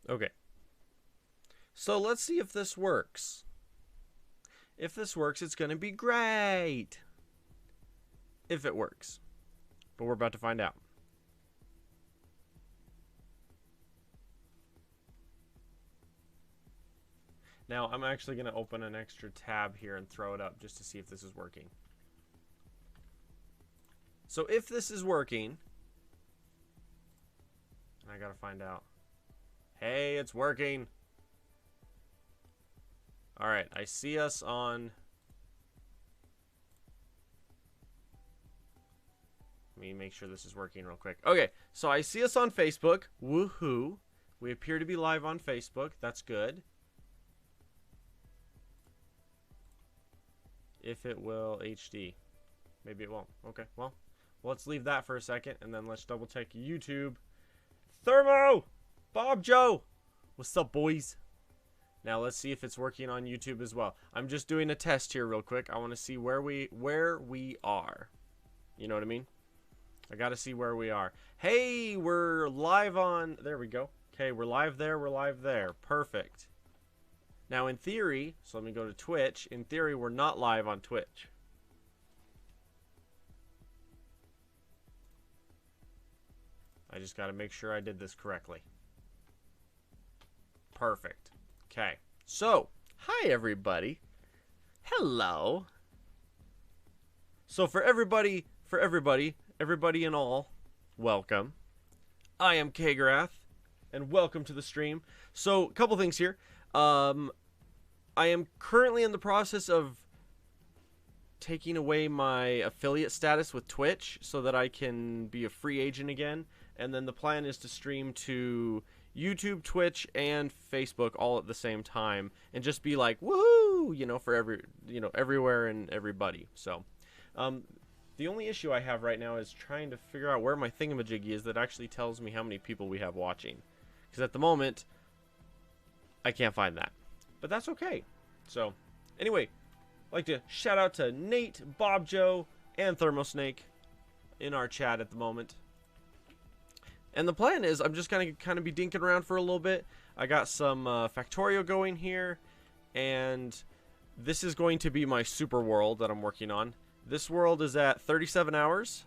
Okay. So let's see if this works. If this works, it's going to be great. If it works. But we're about to find out. Now, I'm actually going to open an extra tab here and throw it up just to see if this is working. So if this is working, I got to find out. Hey, it's working. All right, I see us on... Let me make sure this is working real quick. Okay, so I see us on Facebook. Woohoo. We appear to be live on Facebook. That's good. If it will HD. Maybe it won't. Okay, well, let's leave that for a second, and then let's double check YouTube. Thermo! Bob Joe! What's up, boys? Now let's see if it's working on YouTube as well. I'm just doing a test here real quick. I want to see where we are. You know what I mean? I got to see where we are. Hey, we're live on... There we go. Okay, we're live there. We're live there. Perfect. Now, in theory, so let me go to Twitch. In theory, we're not live on Twitch. I just got to make sure I did this correctly. Perfect. Okay. So, hi, everybody. Hello. So, for everybody and all, welcome. I am Kgrath, and welcome to the stream. So, a couple things here. I am currently in the process of taking away my affiliate status with Twitch so that I can be a free agent again. And then the plan is to stream to YouTube, Twitch, and Facebook all at the same time, and just be like, woohoo, you know, for everywhere and everybody. So, the only issue I have right now is trying to figure out where my thingamajiggy is that actually tells me how many people we have watching. Because at the moment, I can't find that. But that's okay. So, anyway, I'd like to shout out to Nate, Bob Joe, and Thermosnake in our chat at the moment. And the plan is I'm just going to kind of be dinking around for a little bit. I got some Factorio going here, and this is going to be my super world that I'm working on. This world is at 37 hours,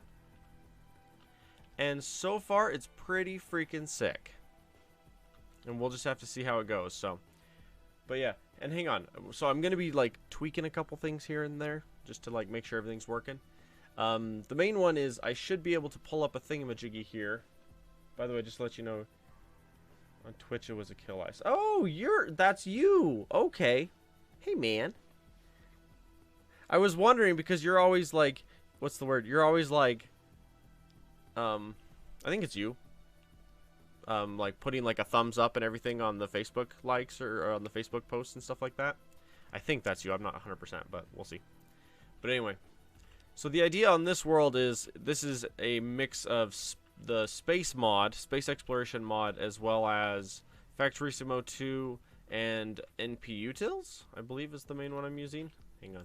and so far it's pretty freaking sick. And we'll just have to see how it goes. So, but yeah, and hang on. So I'm going to be like tweaking a couple things here and there just to like make sure everything's working. The main one is I should be able to pull up a thingamajiggy here. By the way, just to let you know, on Twitch it was a kill ice. Oh, that's you. Okay. Hey, man. I was wondering because you're always like, what's the word? You're always like, I think it's you. Like putting like a thumbs up and everything on the Facebook likes or on the Facebook posts and stuff like that. I think that's you. I'm not 100%, but we'll see. But anyway, so the idea on this world is this is a mix of the space mod, space exploration mod, as well as Factorissimo 2 and NPUtils, I believe is the main one I'm using. Hang on.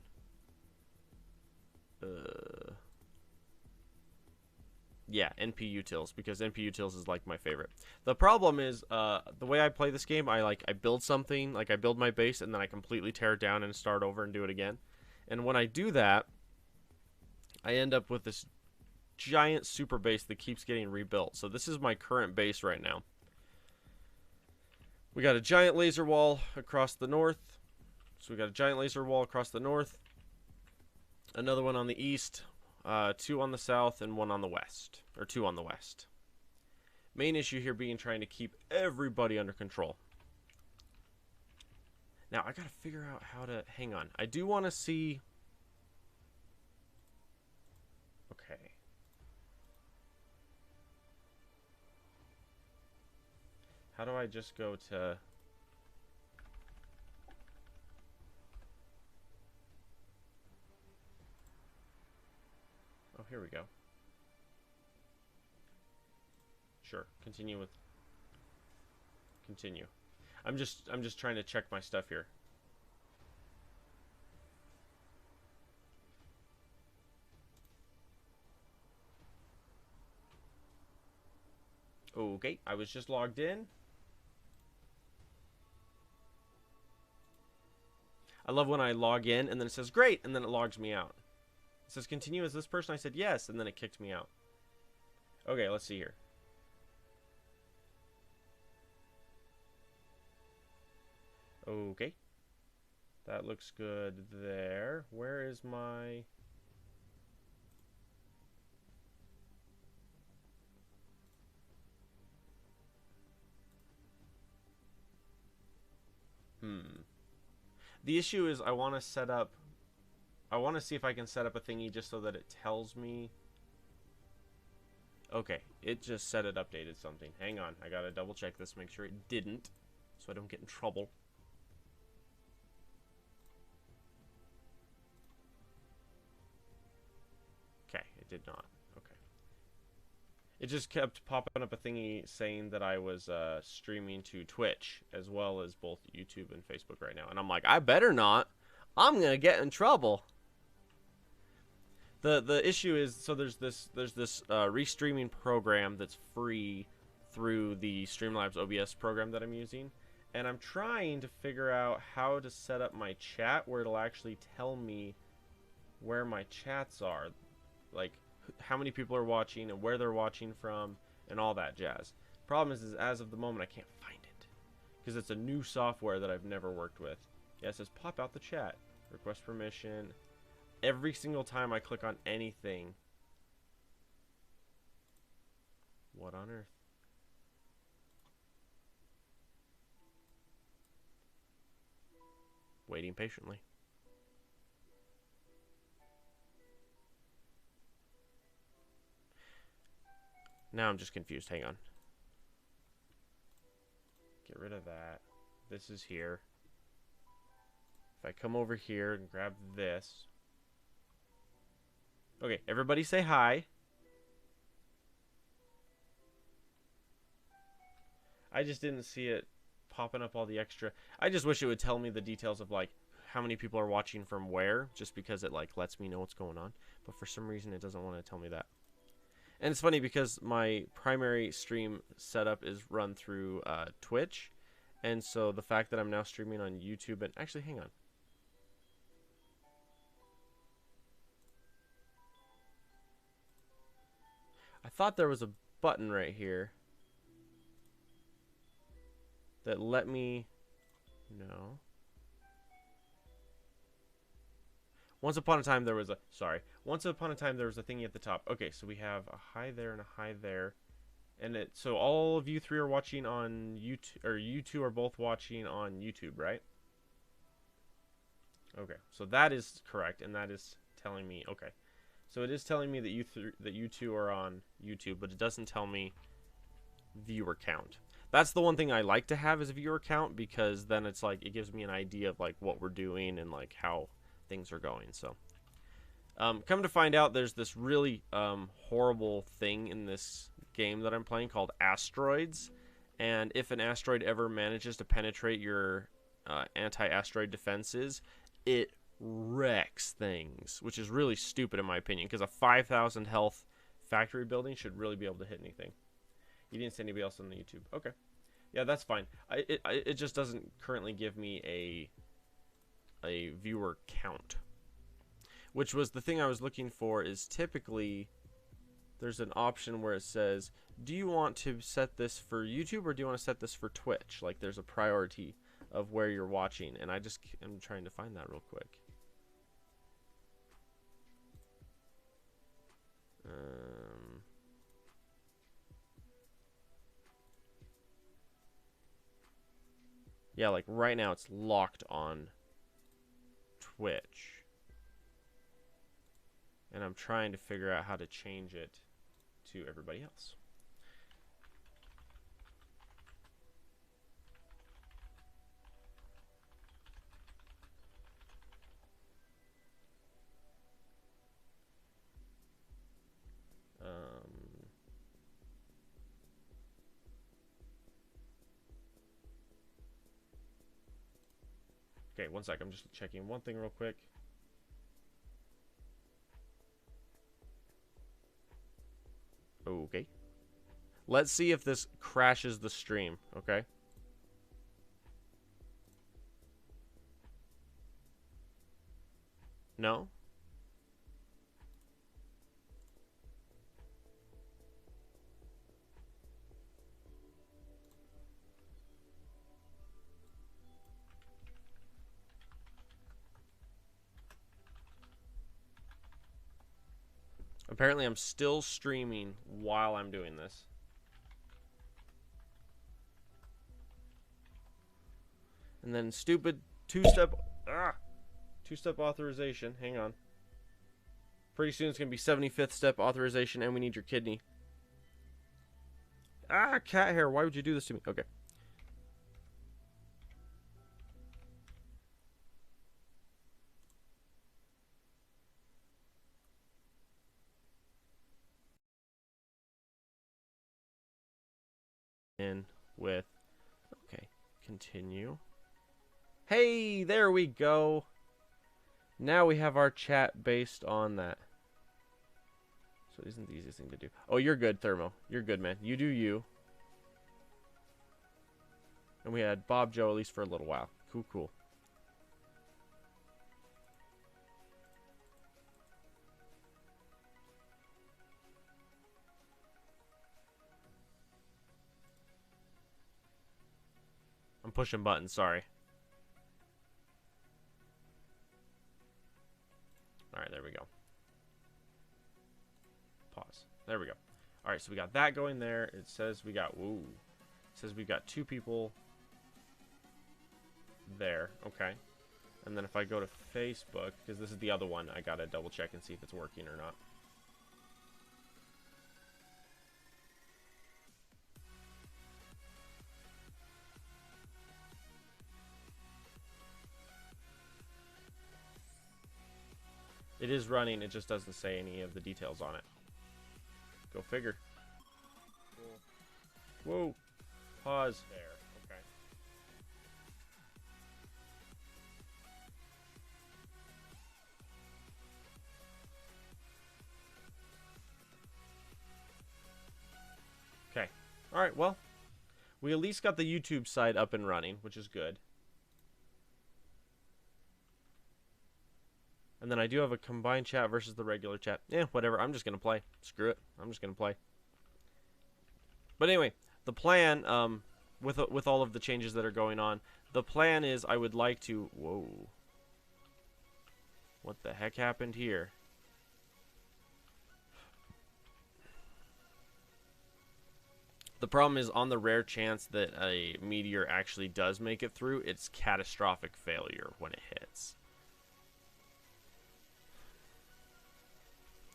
Yeah, NPUtils, because NPUtils is like my favorite. The problem is the way I play this game, I build something, like I build my base and then I completely tear it down and start over and do it again. And when I do that, I end up with this giant super base that keeps getting rebuilt. So this is my current base right now. We got a giant laser wall across the north. So we got a giant laser wall across the north. Another one on the east. 2 on the south and 1 on the west. Or 2 on the west. Main issue here being trying to keep everybody under control. Now I gotta figure out how to... Hang on. I do want to see... Okay. How do I just go to... Oh, here we go. Sure, continue with... Continue. I'm just trying to check my stuff here. Okay, I was just logged in. I love when I log in and then it says great and then it logs me out. It says continue as this person. I said yes and then it kicked me out. Okay, let's see here. Okay. That looks good there. Where is my... The issue is I want to set up... I want to see if I can set up a thingy just so that it tells me... Okay, it just said it updated something. Hang on, I gotta double check this, make sure it didn't, so I don't get in trouble. Okay, it did not. Okay. It just kept popping up a thingy saying that I was streaming to Twitch, as well as both YouTube and Facebook right now. And I'm like, I better not. I'm gonna get in trouble. The issue is, so there's this restreaming program that's free through the Streamlabs OBS program that I'm using, and I'm trying to figure out how to set up my chat where it'll actually tell me where my chats are, like how many people are watching and where they're watching from and all that jazz. Problem is as of the moment I can't find it because it's a new software that I've never worked with. Yeah, it says pop out the chat, request permission. Every single time I click on anything. What on earth? Waiting patiently. Now I'm just confused. Hang on. Get rid of that. This is here. If I come over here and grab this. Okay, everybody say hi. I just didn't see it popping up all the extra. I just wish it would tell me the details of like how many people are watching from where, just because it like lets me know what's going on. But for some reason it doesn't want to tell me that. And it's funny because my primary stream setup is run through Twitch. And so the fact that I'm now streaming on YouTube, and actually hang on. I thought there was a button right here that let me... No. Once upon a time there was a... Sorry. Once upon a time there was a thingy at the top. Okay, so we have a hi there and a hi there. And it... So all of you three are watching on YouTube... Or you two are both watching on YouTube, right? Okay, so that is correct. And that is telling me... Okay. So it is telling me that you two are on YouTube, but it doesn't tell me viewer count. That's the one thing I like to have is a viewer count, because then it's like it gives me an idea of like what we're doing and like how things are going. So come to find out, there's this really horrible thing in this game that I'm playing called asteroids, and if an asteroid ever manages to penetrate your anti-asteroid defenses, it wrecks things, which is really stupid in my opinion, because a 5,000 health factory building should really be able to hit anything. You didn't see anybody else on the YouTube. Okay. Yeah, that's fine. It just doesn't currently give me a viewer count, which was the thing I was looking for. Is typically there's an option where it says, do you want to set this for YouTube or do you want to set this for Twitch? Like there's a priority of where you're watching, and I'm trying to find that real quick. Yeah, like right now it's locked on Twitch. And I'm trying to figure out how to change it to everybody else. Okay, one sec. I'm just checking one thing real quick. Okay. Let's see if this crashes the stream, okay? No? Apparently I'm still streaming while I'm doing this. And then stupid two-step authorization. Hang on. Pretty soon it's going to be 75th step authorization and we need your kidney. Ah, cat hair. Why would you do this to me? Okay. In with, okay, continue. Hey, there we go. Now we have our chat based on that. So it isn't the easiest thing to do. Oh, you're good, Thermo. You're good, man. You do you. And we had Bob Joe at least for a little while. Cool, cool. I'm pushing buttons, sorry. Alright, there we go. Pause. There we go. Alright, so we got that going there. It says we got, woo. It says we've got 2 people there. Okay. And then if I go to Facebook, because this is the other one, I gotta double check and see if it's working or not. It is running, it just doesn't say any of the details on it. Go figure. Whoa. Pause. There. Okay. Okay. Alright, well. We at least got the YouTube side up and running, which is good. And then I do have a combined chat versus the regular chat. Yeah, whatever. I'm just going to play. Screw it. I'm just going to play. But anyway, the plan, with all of the changes that are going on, the plan is I would like to... Whoa. What the heck happened here? The problem is, on the rare chance that a meteor actually does make it through, it's catastrophic failure when it hits.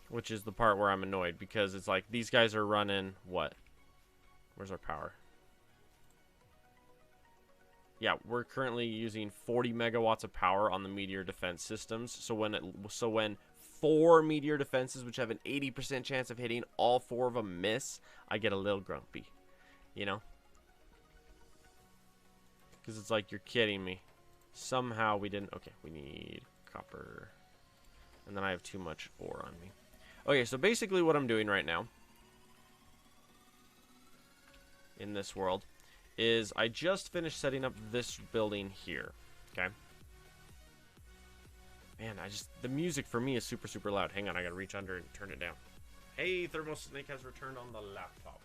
Which is the part where I'm annoyed, because it's like, these guys are running, what? Where's our power? Yeah, we're currently using 40 megawatts of power on the meteor defense systems. So when 4 meteor defenses, which have an 80% chance of hitting, all 4 of them miss, I get a little grumpy. You know? Because it's like, you're kidding me. Somehow we didn't... Okay, we need copper. And then I have too much ore on me. Okay, so basically what I'm doing right now in this world is I just finished setting up this building here. Okay? Man, the music for me is super, super loud. Hang on, I gotta reach under and turn it down. Hey, ThermoSnake has returned on the laptop.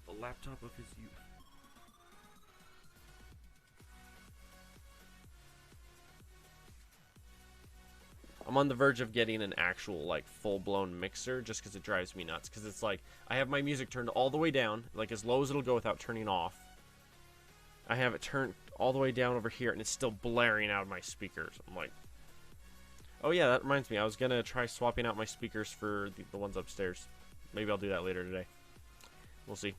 The laptop of his youth. I'm on the verge of getting an actual, like, full-blown mixer just because it drives me nuts. Because it's like, I have my music turned all the way down, like as low as it'll go without turning off. I have it turned all the way down over here, and it's still blaring out of my speakers. I'm like, oh yeah, that reminds me. I was going to try swapping out my speakers for the ones upstairs. Maybe I'll do that later today. We'll see.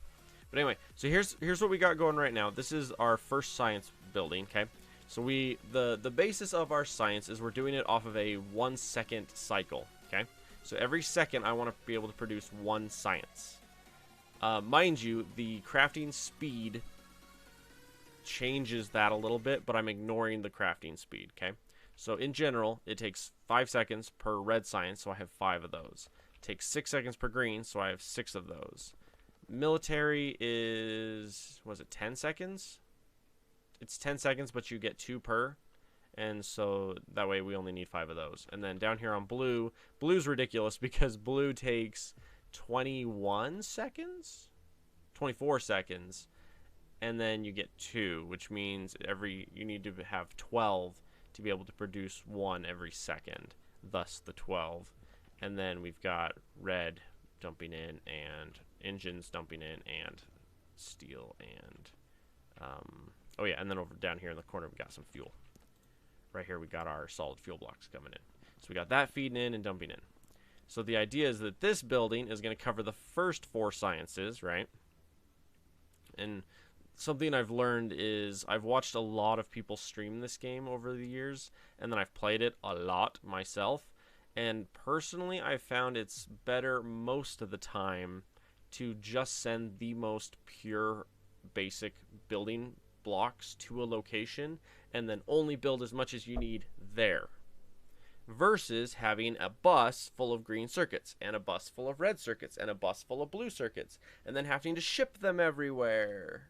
But anyway, so here's what we got going right now. This is our first science building, okay? So the basis of our science is we're doing it off of a 1 second cycle, okay? So every second I want to be able to produce 1 science. Mind you, the crafting speed changes that a little bit, but I'm ignoring the crafting speed, okay? So in general, it takes 5 seconds per red science, so I have 5 of those. It takes 6 seconds per green, so I have 6 of those. Military is, was it 10 seconds? It's 10 seconds, but you get 2 per. And so that way we only need 5 of those. And then down here on blue, blue's ridiculous because blue takes 21 seconds? 24 seconds. And then you get 2, which means you need to have 12 to be able to produce 1 every second. Thus the 12. And then we've got red dumping in and engines dumping in and steel and oh yeah, and then over down here in the corner we got some fuel. Right here we got our solid fuel blocks coming in. So we got that feeding in and dumping in. So the idea is that this building is going to cover the first 4 sciences, right? And something I've learned is I've watched a lot of people stream this game over the years, and then I've played it a lot myself. And personally, I've found it's better most of the time to just send the most pure basic building blocks to a location and then only build as much as you need there, versus having a bus full of green circuits and a bus full of red circuits and a bus full of blue circuits and then having to ship them everywhere.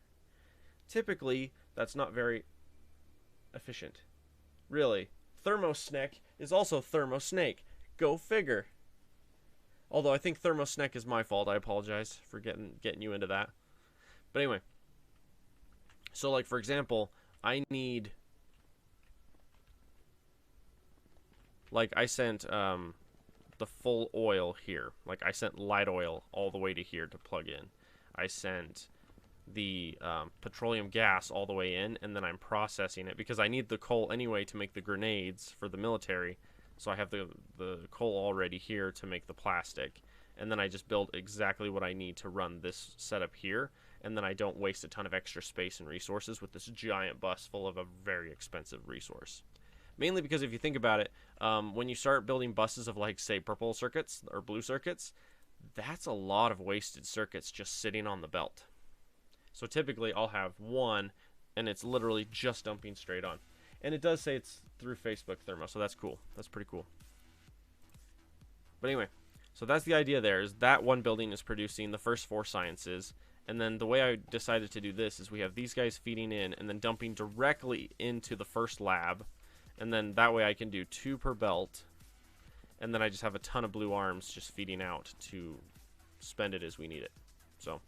Typically, that's not very efficient. Really. Thermosnake is also Thermosnake. Go figure. Although I think Thermosnake is my fault. I apologize for getting you into that. But anyway. So like for example, I need, like I sent the full oil here. Like I sent light oil all the way to here to plug in. I sent the petroleum gas all the way in, and then I'm processing it because I need the coal anyway to make the grenades for the military. So I have the coal already here to make the plastic, and then I just build exactly what I need to run this setup here, and then I don't waste a ton of extra space and resources with this giant bus full of a very expensive resource. Mainly because if you think about it, when you start building buses of like say purple circuits or blue circuits, that's a lot of wasted circuits just sitting on the belt. So typically I'll have one and it's literally just dumping straight on. And it does say it's through Facebook Thermo, so that's cool. That's pretty cool. But anyway, so that's the idea there, is that one building is producing the first 4 sciences. And then the way I decided to do this is we have these guys feeding in and then dumping directly into the first lab. And then that way I can do 2 per belt. And then I just have a ton of blue arms just feeding out to spend it as we need it. So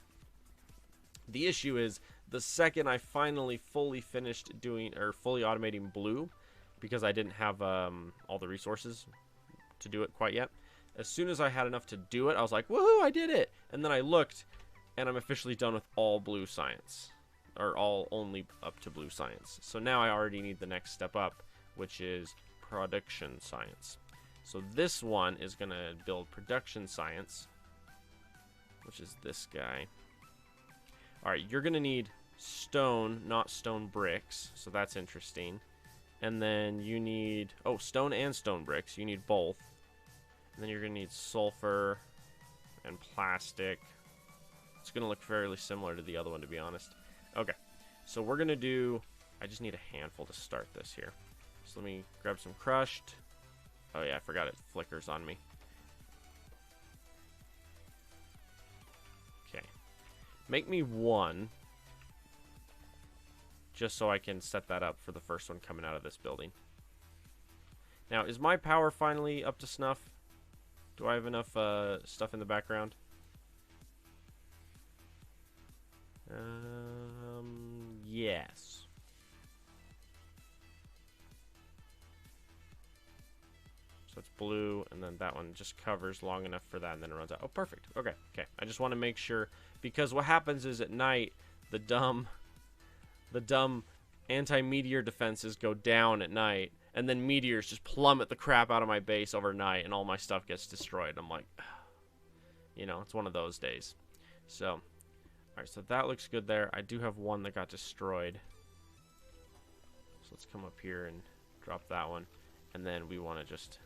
the issue is the second I finally fully finished doing or fully automating blue, because I didn't have all the resources to do it quite yet. As soon as I had enough to do it, I was like, woohoo, I did it. And then I looked and I'm officially done with all blue science, or all only up to blue science. So now I already need the next step up, which is production science. So this one is going to build production science, which is this guy. Alright, you're going to need stone, not stone bricks, so that's interesting. And then you need, oh, stone and stone bricks. You need both. And then you're going to need sulfur and plastic. It's going to look fairly similar to the other one, to be honest. Okay, so we're going to do, I just need a handful to start this here. So let me grab some crushed. Oh yeah, I forgot it flickers on me. Okay. Make me 1. Just so I can set that up for the first one coming out of this building. Now, is my power finally up to snuff? Do I have enough stuff in the background? Yes. So it's blue, and then that one just covers long enough for that, and then it runs out. Oh, perfect. Okay, okay. I just want to make sure, because what happens is at night, the dumb anti-meteor defenses go down at night, and then meteors just plummet the crap out of my base overnight, and all my stuff gets destroyed. I'm like, you know, it's one of those days. So, alright, so that looks good there. I do have one that got destroyed. So let's come up here and drop that one. And then we want to just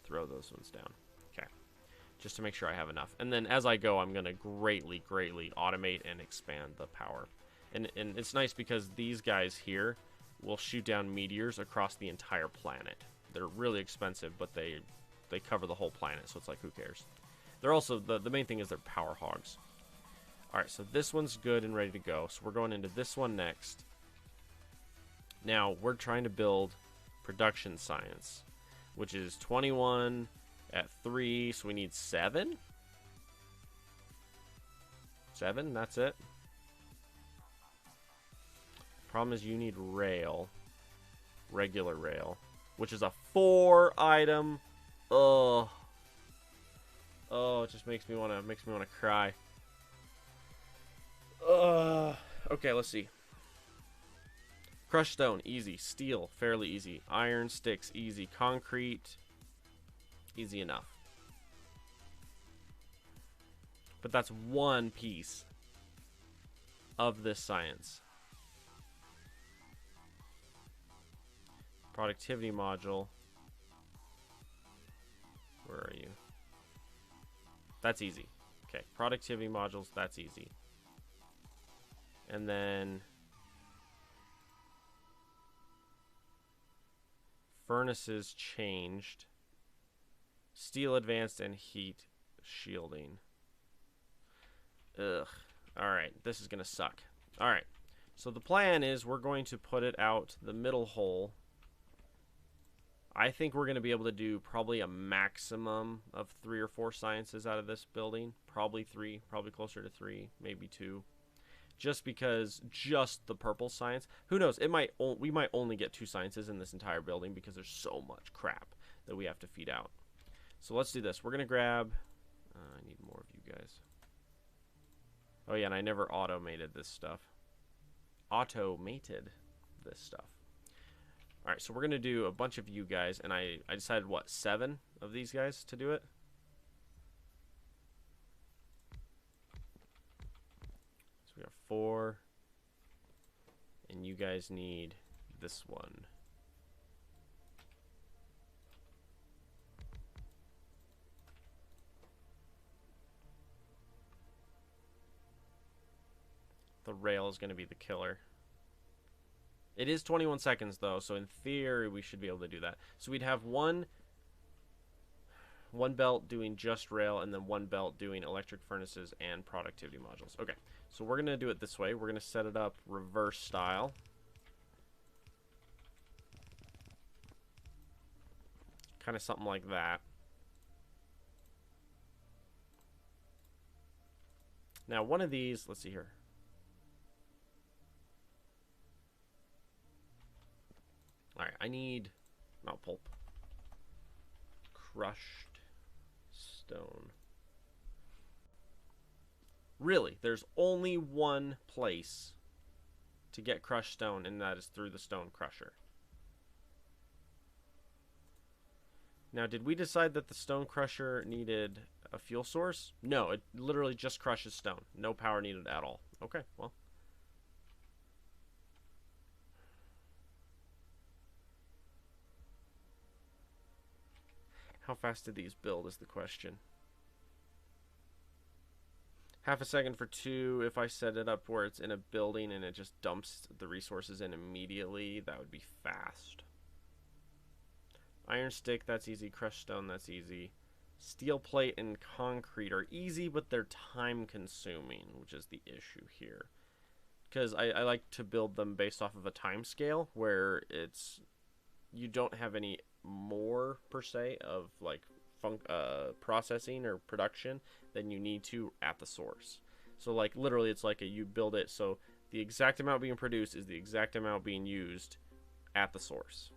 throw those ones down. Okay. Just to make sure I have enough. And then as I go, I'm going to greatly, greatly automate and expand the power. And it's nice because these guys here will shoot down meteors across the entire planet. They're really expensive, but they cover the whole planet, so it's like, who cares? They're also, the main thing is they're power hogs. Alright, so this one's good and ready to go. So we're going into this one next. Now, we're trying to build production science, which is 21 at 3, so we need 7? 7? That's it? Problem is you need rail. Regular rail. Which is a 4 item. Ugh. Oh, it just makes me wanna cry. Okay, let's see. Crushed stone, easy. Steel, fairly easy. Iron sticks, easy. Concrete, easy enough. But that's one piece of this science. Productivity module. Where are you? That's easy. Okay, productivity modules, that's easy. And then furnaces changed. Steel advanced and heat shielding. Ugh. Alright, this is gonna suck. Alright, so the plan is we're going to put it out the middle hole. I think we're going to be able to do probably a maximum of 3 or 4 sciences out of this building. Probably 3, probably closer to 3, maybe 2. Just because just the purple science, who knows, we might only get 2 sciences in this entire building because there's so much crap that we have to feed out. So let's do this. We're going to grab, I need more of you guys. Oh yeah, and I never automated this stuff. Automated this stuff. Alright, so we're going to do a bunch of you guys, and I decided, what, 7 of these guys to do it? So we have 4, and you guys need this one. The rail is going to be the killer. It is 21 seconds, though, so in theory, we should be able to do that. So we'd have one belt doing just rail, and then one belt doing electric furnaces and productivity modules. Okay, so we're going to do it this way. We're going to set it up reverse style. Kind of something like that. Now, one of these, let's see here. Alright, I need, not pulp, crushed stone. Really, there's only one place to get crushed stone, and that is through the stone crusher. Now, did we decide that the stone crusher needed a fuel source? No, it literally just crushes stone. No power needed at all. Okay, well. How fast did these build is the question. Half a second for 2. If I set it up where it's in a building and it just dumps the resources in immediately, that would be fast. Iron stick, that's easy. Crushed stone, that's easy. Steel plate and concrete are easy, but they're time consuming, which is the issue here. Because I like to build them based off of a time scale where it's, you don't have any more per se of like processing or production than you need to at the source. So like literally it's like you build it so the exact amount being produced is the exact amount being used at the source.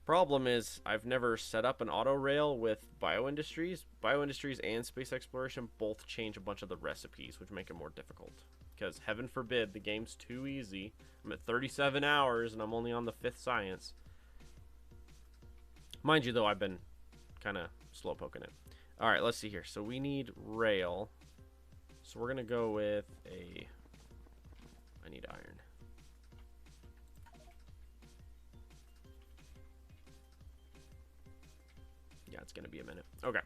Problem is I've never set up an auto rail with bioindustries. Bioindustries and space exploration both change a bunch of the recipes, which make it more difficult. Because heaven forbid the game's too easy. I'm at 37 hours and I'm only on the 5th science. Mind you, though, I've been kind of slow poking it. All right, let's see here. So we need rail. So we're going to go with a... I need iron. Yeah, it's going to be a minute. Okay.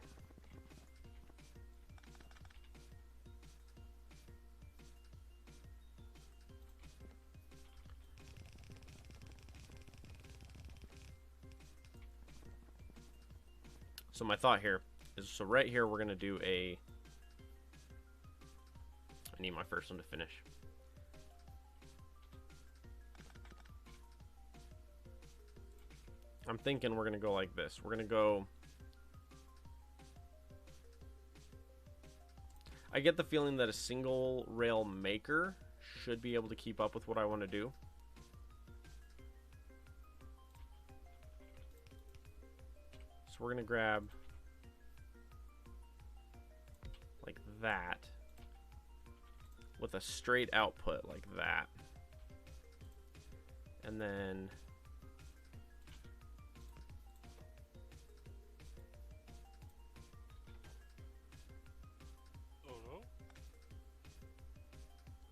So my thought here is, so right here we're going to do a... I need my first one to finish. I'm thinking we're going to go like this. We're going to go... I get the feeling that a single rail maker should be able to keep up with what I want to do. So we're going to grab like that with a straight output like that. And then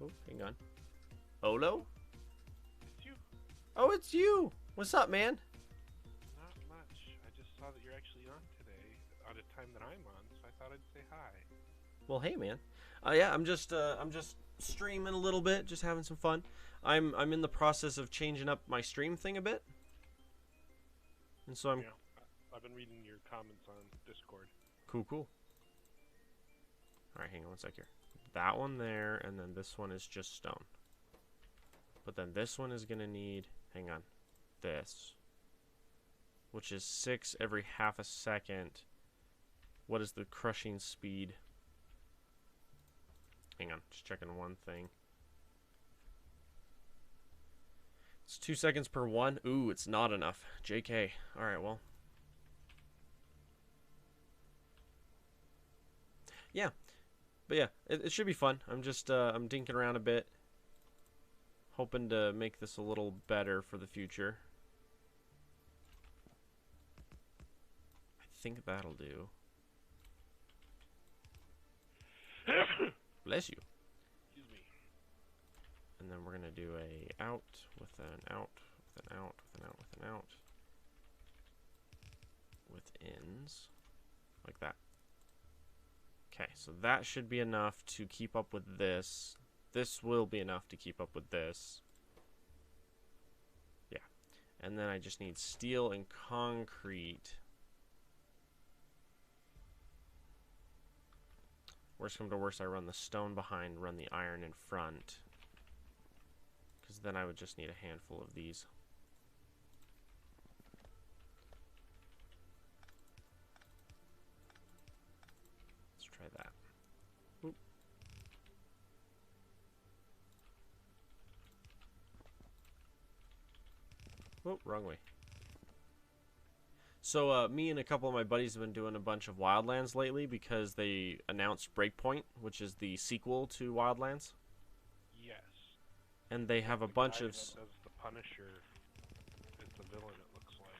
oh, hang on. Olo? It's you. Oh, it's you. What's up, man? Not much. I just saw that you're actually on today at a time that I'm on, so I thought I'd say hi. Well, hey, man. Yeah, I'm just streaming a little bit, just having some fun. I'm in the process of changing up my stream thing a bit, and so I'm Yeah, I've been reading your comments on Discord. cool. All right, hang on one sec here. That one there, and then this one is just stone. But then this one is gonna need, hang on, this, which is 6 every half a second. What is the crushing speed? Hang on, just checking one thing. It's 2 seconds per one. Ooh, it's not enough. JK. Alright, well. Yeah. But yeah, it should be fun. I'm just, I'm dinking around a bit. Hoping to make this a little better for the future. I think that'll do. Bless you. Excuse me. And then we're gonna do a out with an out with an out with an out with an out with ins like that. Okay, so that should be enough to keep up with this. This will be enough to keep up with this. Yeah. And then I just need steel and concrete. Worst come to worst, I run the stone behind, run the iron in front. Because then I would just need a handful of these. Let's try that. Oop. Oh, wrong way. So, me and a couple of my buddies have been doing a bunch of Wildlands lately because they announced Breakpoint, which is the sequel to Wildlands. Yes. And they have a The bunch guy of... that does the Punisher is the villain, it looks like.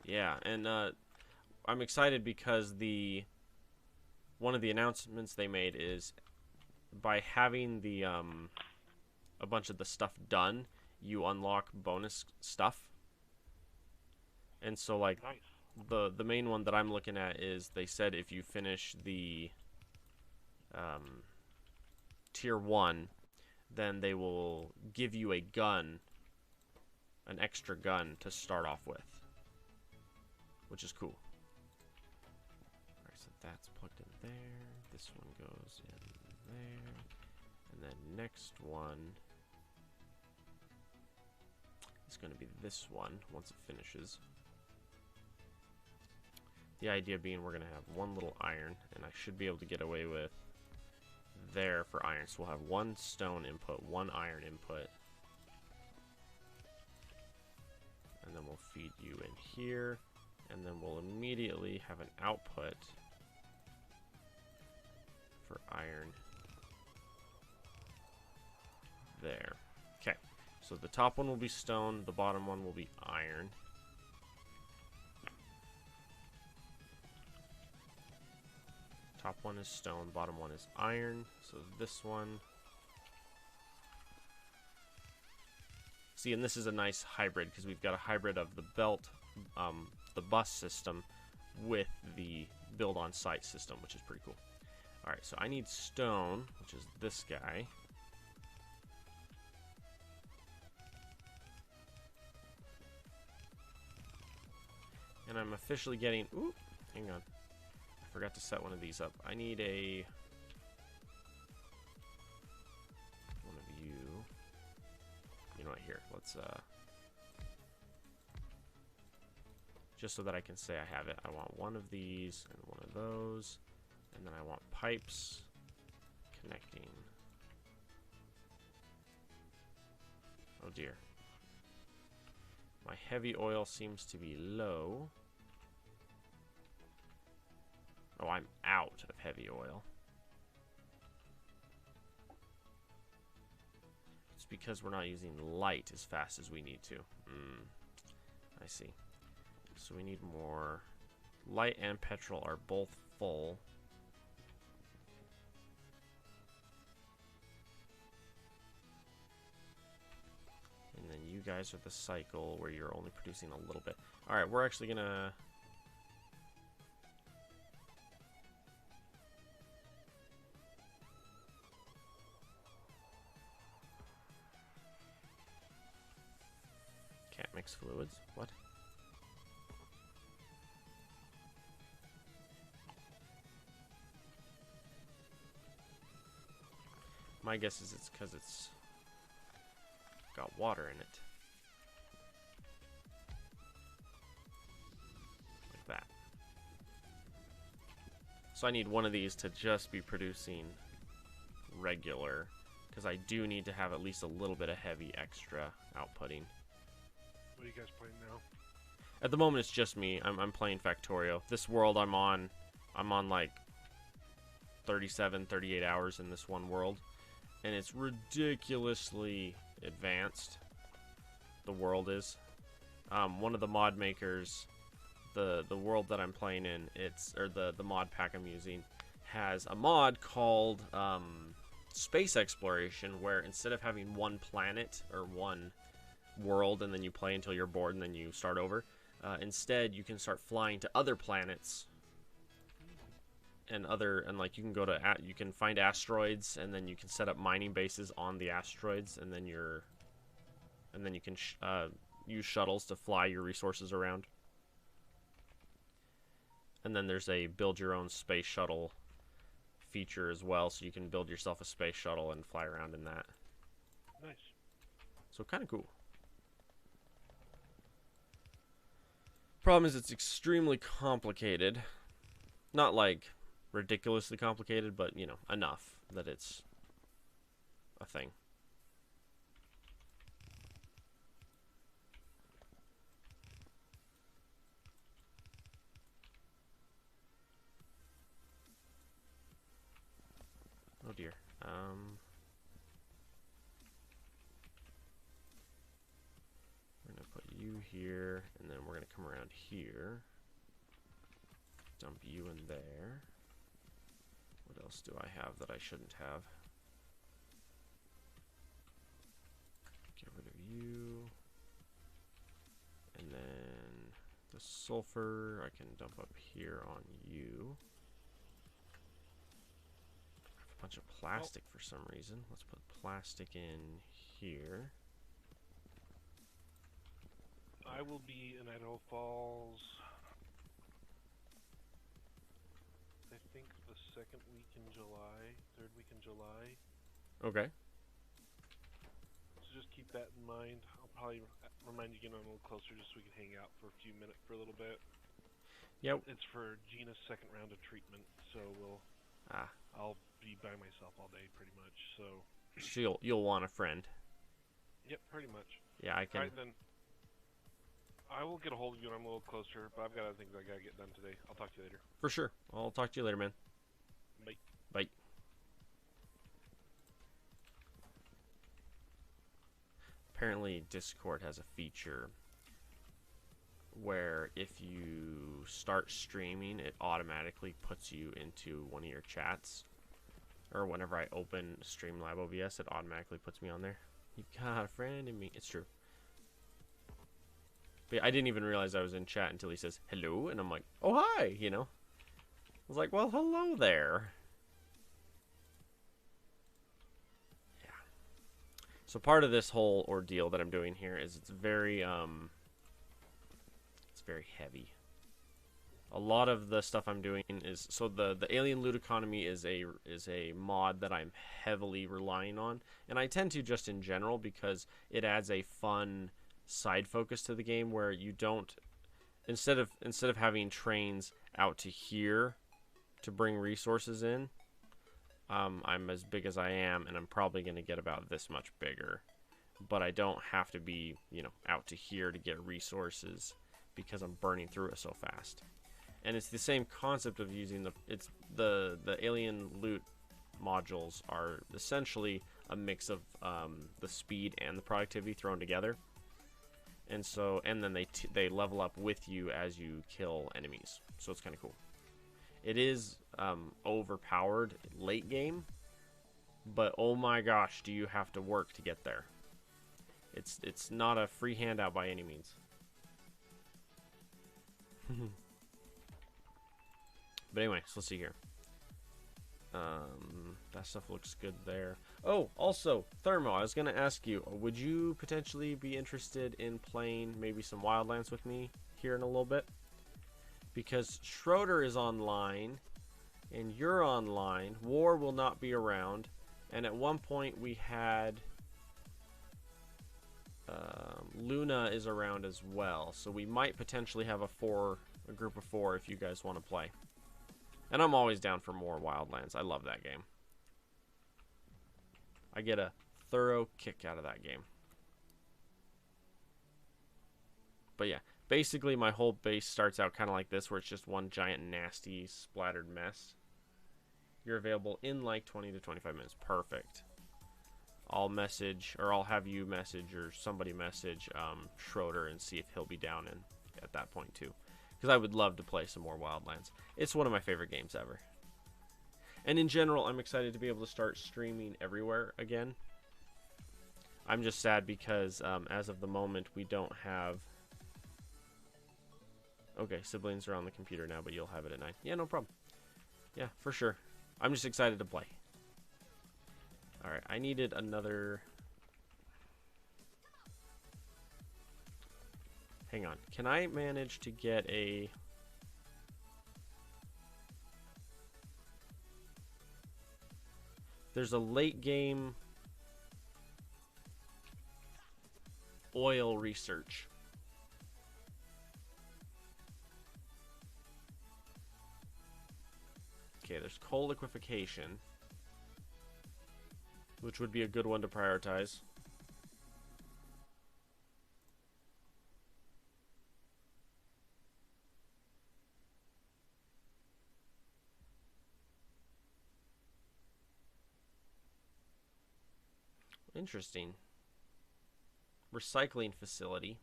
Yeah, and I'm excited because one of the announcements they made is by having the a bunch of the stuff done, you unlock bonus stuff. And so like Nice. the main one that I'm looking at is they said if you finish the tier 1, then they will give you a gun, an extra gun to start off with, which is cool. Alright, so that's plugged in there. This one goes in there. And then next one is going to be this one once it finishes. The idea being we're going to have one little iron, and I should be able to get away with there for iron. So we'll have one stone input, one iron input. And then we'll feed you in here, and then we'll immediately have an output for iron there. Okay, so the top one will be stone, the bottom one will be iron. Top one is stone, bottom one is iron. So this one. See, and this is a nice hybrid because we've got a hybrid of the belt, the bus system with the build on site system, which is pretty cool. Alright, so I need stone, which is this guy. And I'm officially getting... Ooh, hang on. I forgot to set one of these up. I need a... one of you. You know what, here. Let's, just so that I can say I have it. I want one of these and one of those, and then I want pipes connecting. Oh dear. My heavy oil seems to be low. Oh, I'm out of heavy oil. It's because we're not using light as fast as we need to. I see. So we need more. Light and petrol are both full. And then you guys are the cycle where you're only producing a little bit. Alright, we're actually gonna... Can't mix fluids? What? My guess is it's because it's got water in it. Like that. So I need one of these to just be producing regular, because I do need to have at least a little bit of heavy extra outputting. What are you guys playing now? At the moment, it's just me. I'm playing Factorio. This world I'm on like 37, 38 hours in this one world. And it's ridiculously advanced. The world is. One of the mod makers, the world that I'm playing in, the mod pack I'm using, has a mod called Space Exploration, where instead of having one planet or one world and then you play until you're bored and then you start over, instead you can start flying to other planets. And like you can go to you can find asteroids, and then you can set up mining bases on the asteroids, and then you can use shuttles to fly your resources around. And then there's a build your own space shuttle feature as well, so you can build yourself a space shuttle and fly around in that. Nice. So kind of cool. Problem is it's extremely complicated. Not like ridiculously complicated, but you know, enough that it's a thing. Oh dear. We're gonna put you here, and then we're gonna come around here. Dump you in there. What else do I have that I shouldn't have? Get rid of you. And then the sulfur I can dump up here on you. I have a bunch of plastic for some reason. Let's put plastic in here. I will be in Idaho Falls, I think the second week in July, third week in July. Okay. So just keep that in mind. I'll probably remind you to get on a little closer just so we can hang out for a little bit. Yep. It's for Gina's second round of treatment, so I'll be by myself all day pretty much. So you'll want a friend. Yep, pretty much. Yeah, I can. Alright then. I will get a hold of you when I'm a little closer, but I've got other things I gotta get done today. I'll talk to you later. For sure. I'll talk to you later, man. Bye. Bye. Apparently Discord has a feature where if you start streaming, it automatically puts you into one of your chats. Or whenever I open Streamlab OBS, it automatically puts me on there. You got a friend in me. It's true. But I didn't even realize I was in chat until he says hello, and I'm like, oh hi, you know. I was like, well, hello there. Yeah. So part of this whole ordeal that I'm doing here is it's very heavy. A lot of the stuff I'm doing is so the Alien Loot Economy is a mod that I'm heavily relying on, and I tend to just in general because it adds a fun side focus to the game where you don't instead of having trains out to here to bring resources in, I'm as big as I am, and I'm probably going to get about this much bigger. But I don't have to be, you know, out to here to get resources because I'm burning through it so fast. And it's the same concept of using the alien loot modules are essentially a mix of the speed and the productivity thrown together. And so, and then they level up with you as you kill enemies. So it's kind of cool. It is overpowered late game, but oh my gosh, do you have to work to get there. It's not a free handout by any means. But anyway, so let's see here. That stuff looks good there. Oh, also, Thermo, I was going to ask you, would you potentially be interested in playing maybe some Wildlands with me here in a little bit? Because Schroeder is online, and you're online. War will not be around. And at one point we had... Luna is around as well. So we might potentially have a group of 4 if you guys want to play. And I'm always down for more Wildlands. I love that game. I get a thorough kick out of that game. But yeah, basically my whole base starts out kind of like this, where it's just one giant nasty splattered mess. You're available in like 20 to 25 minutes. Perfect. I'll message, or I'll have you message, or somebody message Schroeder and see if he'll be down in at that point too. Because I would love to play some more Wildlands. It's one of my favorite games ever. And in general, I'm excited to be able to start streaming everywhere again. I'm just sad because as of the moment, we don't have... Okay, siblings are on the computer now, but you'll have it at 9. Yeah, no problem. Yeah, for sure. I'm just excited to play. Alright, I needed another... Hang on. Can I manage to get a... There's a late game oil research. Okay, there's coal liquefaction, which would be a good one to prioritize. Interesting. Recycling facility,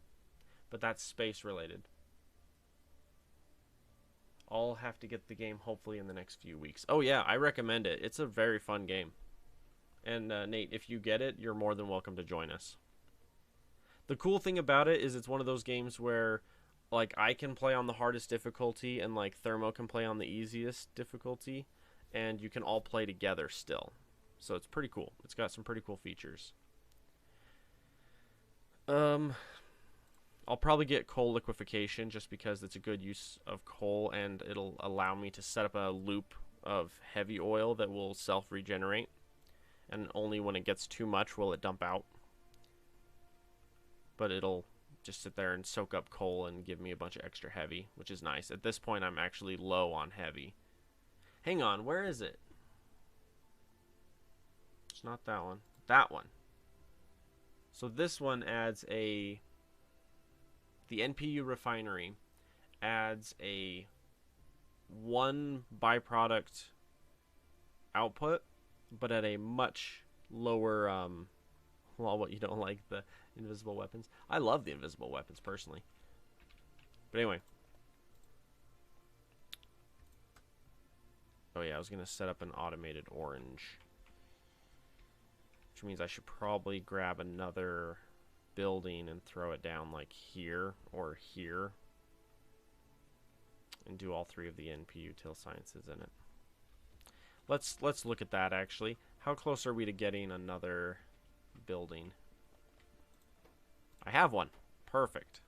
but that's space related. I'll have to get the game hopefully in the next few weeks. Oh yeah, I recommend it. It's a very fun game. And Nate, if you get it, you're more than welcome to join us. The cool thing about it is it's one of those games where like I can play on the hardest difficulty and like Thermo can play on the easiest difficulty, and you can all play together still. So it's pretty cool. It's got some pretty cool features. I'll probably get coal liquefaction just because it's a good use of coal, and it'll allow me to set up a loop of heavy oil that will self-regenerate, and only when it gets too much will it dump out. But it'll just sit there and soak up coal and give me a bunch of extra heavy, which is nice. At this point I'm actually low on heavy. Hang on, where is it? It's not that one. That one. So this one adds a... The NPU refinery adds a 1 byproduct output, but at a much lower, well, what you don't like, the invisible weapons. I love the invisible weapons, personally. But anyway. Oh yeah, I was going to set up an automated orange. Which means I should probably grab another building and throw it down like here or here. And do all 3 of the NPU till sciences in it. Let's look at that actually. How close are we to getting another building? I have one. Perfect.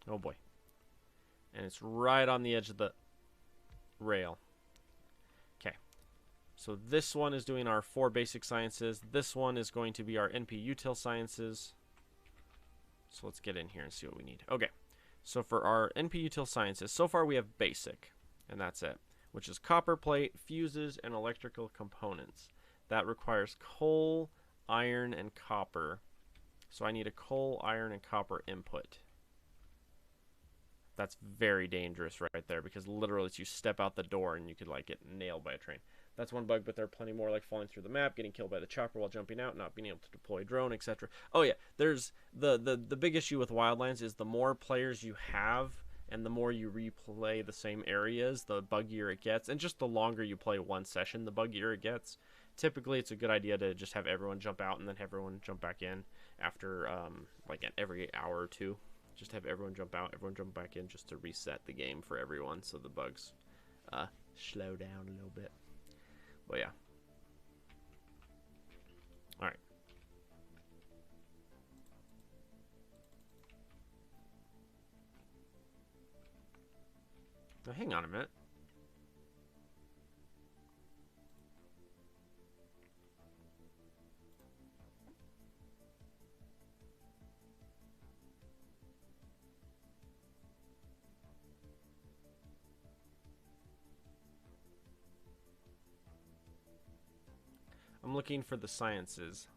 Oh boy. And it's right on the edge of the rail. Okay. So this one is doing our 4 basic sciences. This one is going to be our NP util sciences. So let's get in here and see what we need. Okay, so for our NP util sciences, so far we have basic, and that's it, which is copper plate, fuses, and electrical components. That requires coal, iron, and copper. So I need a coal, iron, and copper input. That's very dangerous right there, because literally you step out the door and you could like get nailed by a train. That's one bug, but there are plenty more, like falling through the map, getting killed by the chopper while jumping out, not being able to deploy drone, etc. Oh yeah, there's the big issue with Wildlands is the more players you have and the more you replay the same areas, the buggier it gets, and just the longer you play one session, the buggier it gets. Typically, it's a good idea to just have everyone jump out and then have everyone jump back in after like every hour or two. Just have everyone jump out, everyone jump back in, just to reset the game for everyone, so the bugs slow down a little bit. But yeah. All right. Now hang on a minute. I'm looking for the sciences.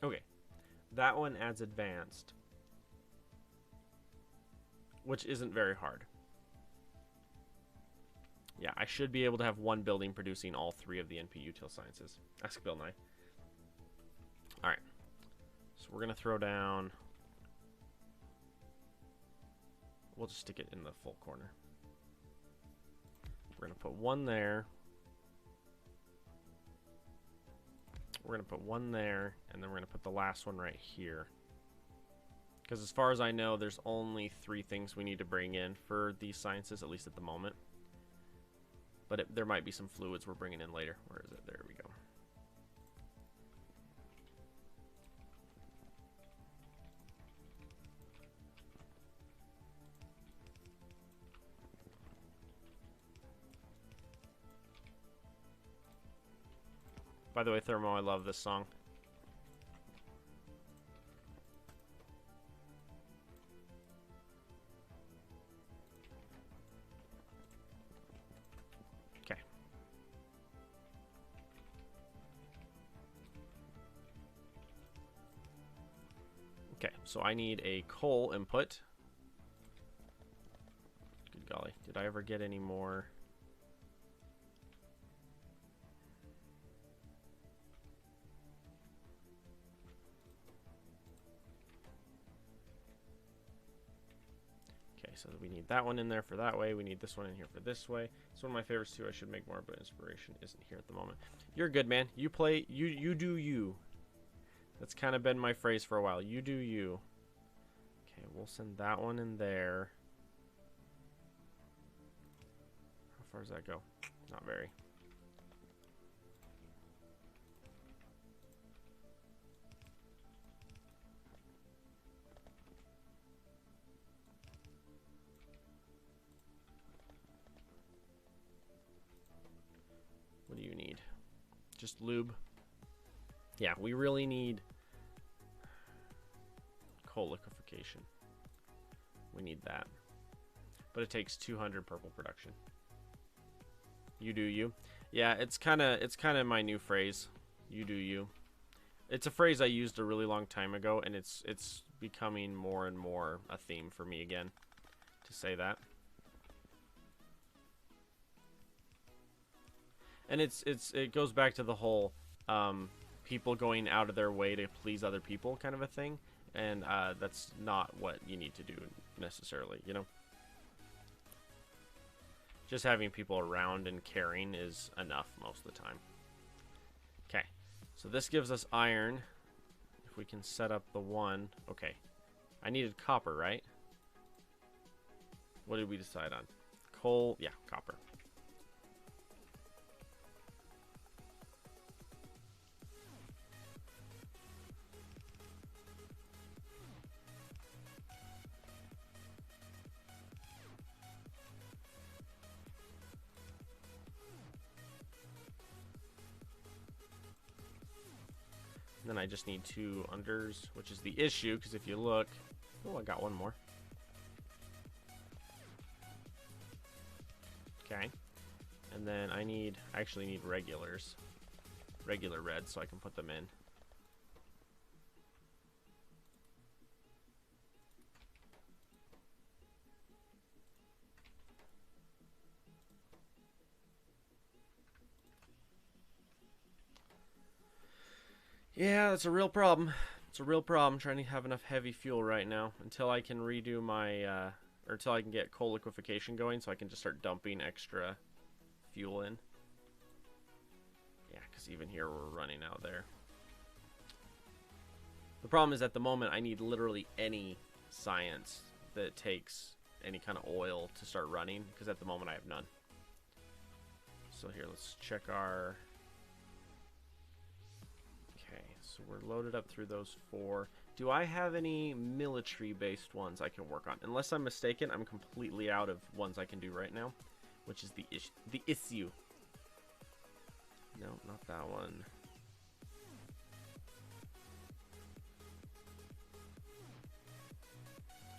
Okay, that one adds advanced, which isn't very hard. Yeah, I should be able to have one building producing all 3 of the NP util sciences. Ask Bill Nye. Alright, so we're going to throw down... We'll just stick it in the full corner. We're going to put 1 there. We're going to put 1 there, and then we're going to put the last one right here. Because as far as I know, there's only 3 things we need to bring in for these sciences, at least at the moment. But there might be some fluids we're bringing in later. Where is it? There we go. By the way, Thermo, I love this song. Okay. Okay, so I need a coal input. Good golly, did I ever get any more? So we need that one in there for that way. We need this one in here for this way. It's one of my favorites too. I should make more, but inspiration isn't here at the moment. You're good, man. You play. You do you. That's kind of been my phrase for a while. You do you. Okay, we'll send that one in there. How far does that go? Not very. What do you need? Just lube. Yeah, we really need coal liquefaction. We need that. But it takes 200 purple production. You do you. Yeah, it's kind of my new phrase. You do you. It's a phrase I used a really long time ago, and it's becoming more and more a theme for me again to say that. And it goes back to the whole people going out of their way to please other people kind of a thing, and that's not what you need to do necessarily, you know. Just having people around and caring is enough most of the time. Okay, so this gives us iron. If we can set up the one, okay. I needed copper, right? What did we decide on? Coal, yeah, copper. then I just need 2 unders, which is the issue, because if you look... Oh, I got one more. Okay. And then I actually need regulars. Regular red, so I can put them in. Yeah, that's a real problem. It's a real problem trying to have enough heavy fuel right now until I can redo my, or until I can get coal liquefaction going so I can just start dumping extra fuel in. Yeah, because even here we're running out there. The problem is at the moment I need literally any science that takes any kind of oil to start running, because at the moment I have none. So here, let's check our... Okay, so we're loaded up through those 4. Do I have any military-based ones I can work on? Unless I'm mistaken, I'm completely out of ones I can do right now, which is the issue. No, not that one.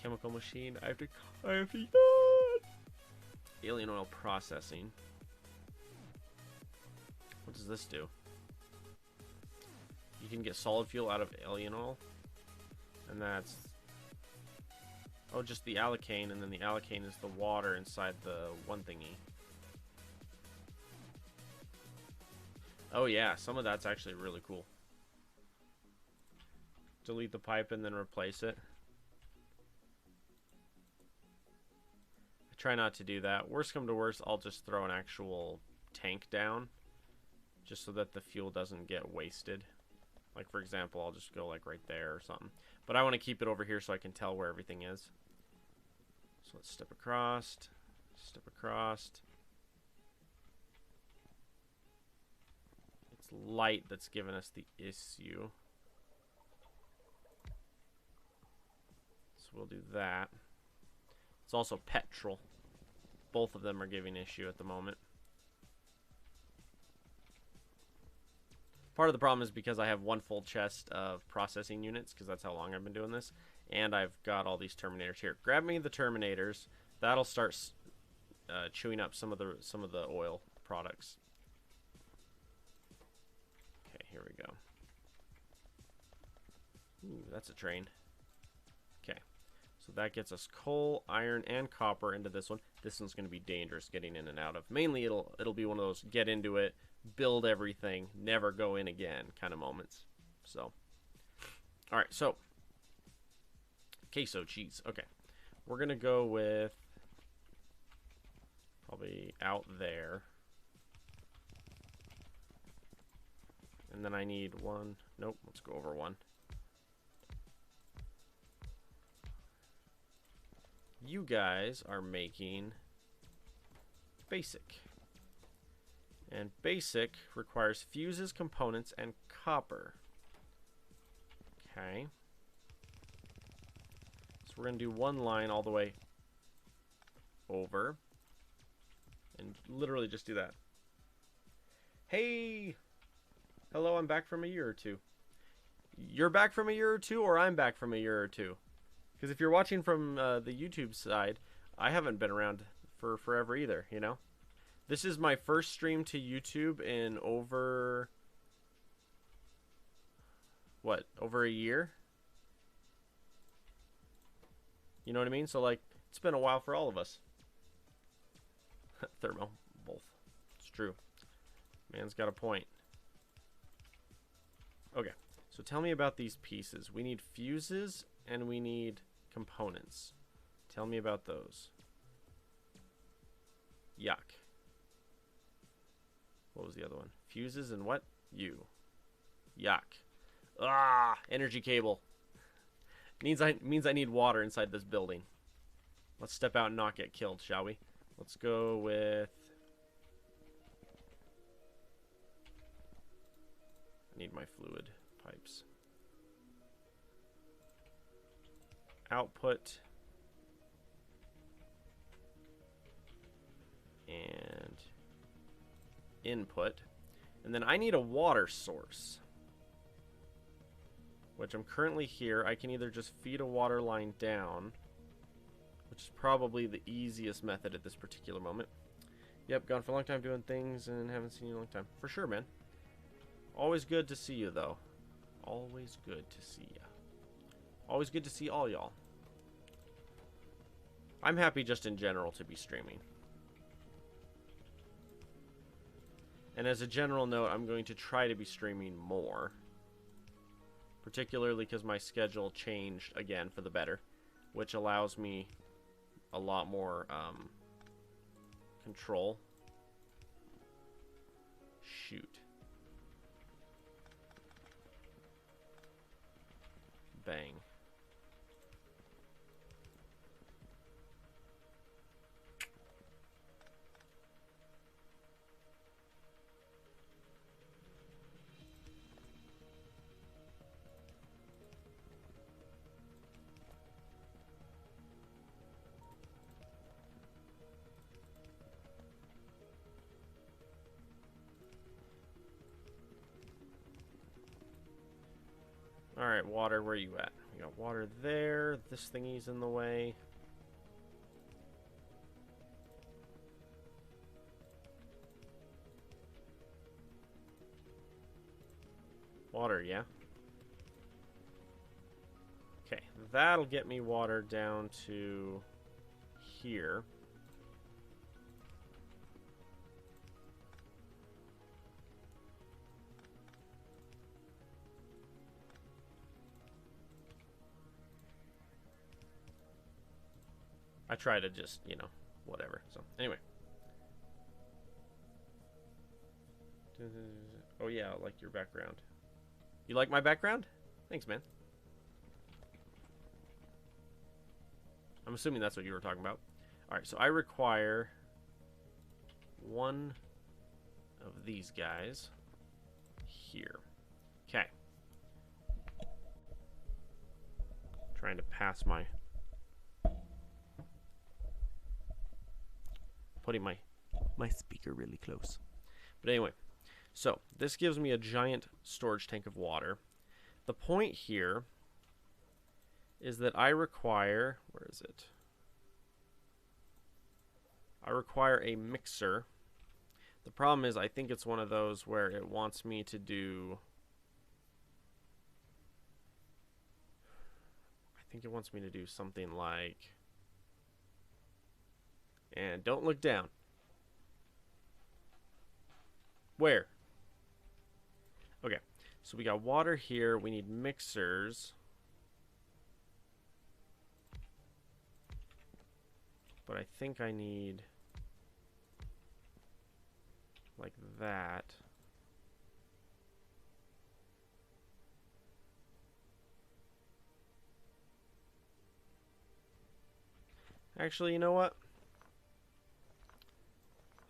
Chemical machine. I have to yawn. Alien oil processing. What does this do? You can get solid fuel out of alien oil, and that's just the alkane, and then the alkane is the water inside the one thingy. Oh yeah, some of that's actually really cool. Delete the pipe and then replace it. I try not to do that. Worst come to worst, I'll just throw an actual tank down, just so that the fuel doesn't get wasted. Like, for example, I'll just go like right there or something. But I want to keep it over here so I can tell where everything is. So let's step across. Step across. It's light that's giving us the issue. So we'll do that. It's also petrol. Both of them are giving issue at the moment. Part of the problem is because I have one full chest of processing units, because that's how long I've been doing this, and I've got all these Terminators here. Grab me the Terminators. That'll start chewing up some of the oil products. Okay, here we go. Ooh, that's a train. Okay, so that gets us coal, iron, and copper into this one. This one's going to be dangerous getting in and out of. Mainly, it'll be one of those get into it, build everything, never go in again kind of moments. So, all right, so queso cheese. Okay, we're gonna go with probably out there, and then I need one. Nope, let's go over one. You guys are making basic. And basic requires fuses, components, and copper. Okay. So we're going to do one line all the way over. And literally just do that. Hey! Hello, I'm back from a year or two. You're back from a year or two, or I'm back from a year or two? Because if you're watching from the YouTube side, I haven't been around for forever either, you know? This is my first stream to YouTube in over, what, over a year? You know what I mean? So, like, it's been a while for all of us. Thermo, both. It's true. Man's got a point. Okay, so tell me about these pieces. We need fuses and we need components. Tell me about those. Yuck. What was the other one? Fuses and what? You. Yuck. Ah, energy cable. Means I need water inside this building. Let's step out and not get killed, shall we? Let's go with... I need my fluid pipes. Output. And input. And then I need a water source. which I'm currently here, I can either just feed a water line down, which is probably the easiest method at this particular moment. Yep, gone for a long time doing things and haven't seen you in a long time. For sure, man. Always good to see you, though. Always good to see ya. Always good to see all y'all. I'm happy just in general to be streaming. And as a general note, I'm going to try to be streaming more. Particularly because my schedule changed again for the better, which allows me a lot more control. Shoot. Bang. Alright, water, where are you at? We got water there. This thingy's in the way. Water, yeah? Okay, that'll get me water down to here. I try to just, you know, whatever. So, anyway. Oh, yeah, I like your background. You like my background? Thanks, man. I'm assuming that's what you were talking about. Alright, so I require one of these guys here. Okay. Trying to pass my... Putting my speaker really close. But anyway, so this gives me a giant storage tank of water. The point here is that I require, where is it? I require a mixer. The problem is I think it's one of those where it wants me to do, I think it wants me to do something like, and don't look down. Where? Okay, so we got water here. We need mixers. But I think I need like that. Actually, you know what?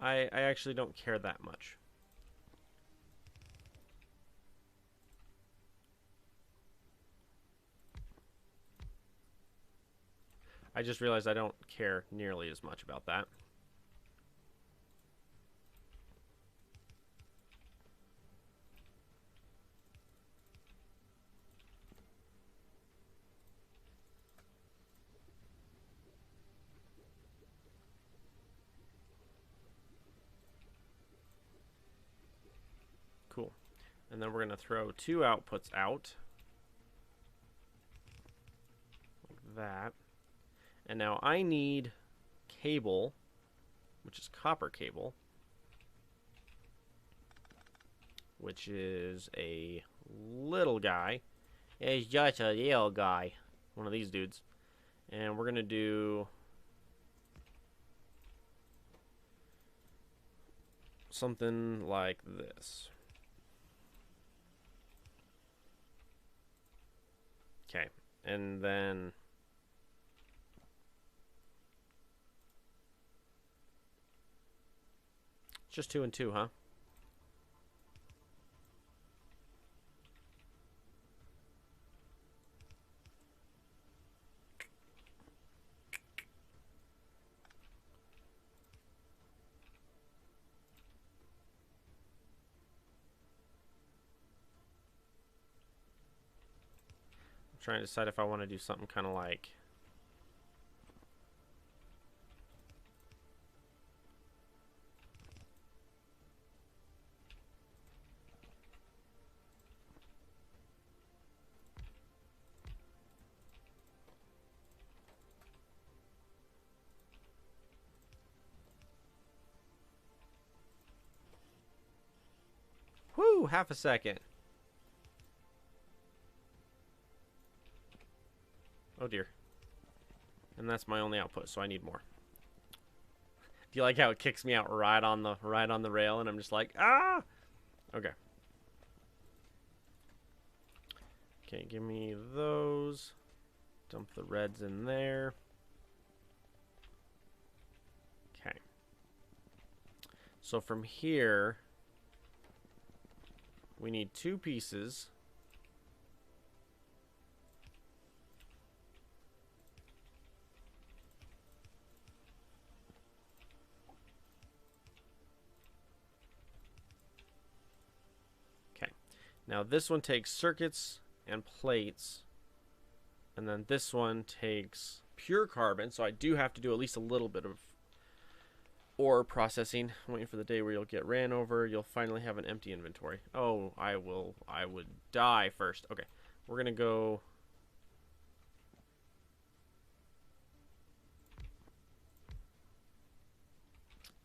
I actually don't care that much. I just realized I don't care nearly as much about that. Cool. And then we're going to throw two outputs out. Like that. And now I need cable, which is copper cable, which is a little guy. It's just a little guy. One of these dudes. And we're going to do something like this. Okay. And then just 2 and 2, huh? trying to decide if I want to do something kind of like... Whoo! Half a second. Oh dear. And that's my only output, so I need more. Do you like how it kicks me out right on the rail, and I'm just like, ah! Okay. Okay, give me those. Dump the reds in there. Okay. So from here, we need 2 pieces. Okay. Now this one takes circuits and plates. And then this one takes pure carbon. So I do have to do at least a little bit of ore processing. I'm waiting for the day where you'll get ran over. You'll finally have an empty inventory. Oh, I would die first. Okay. We're going to go...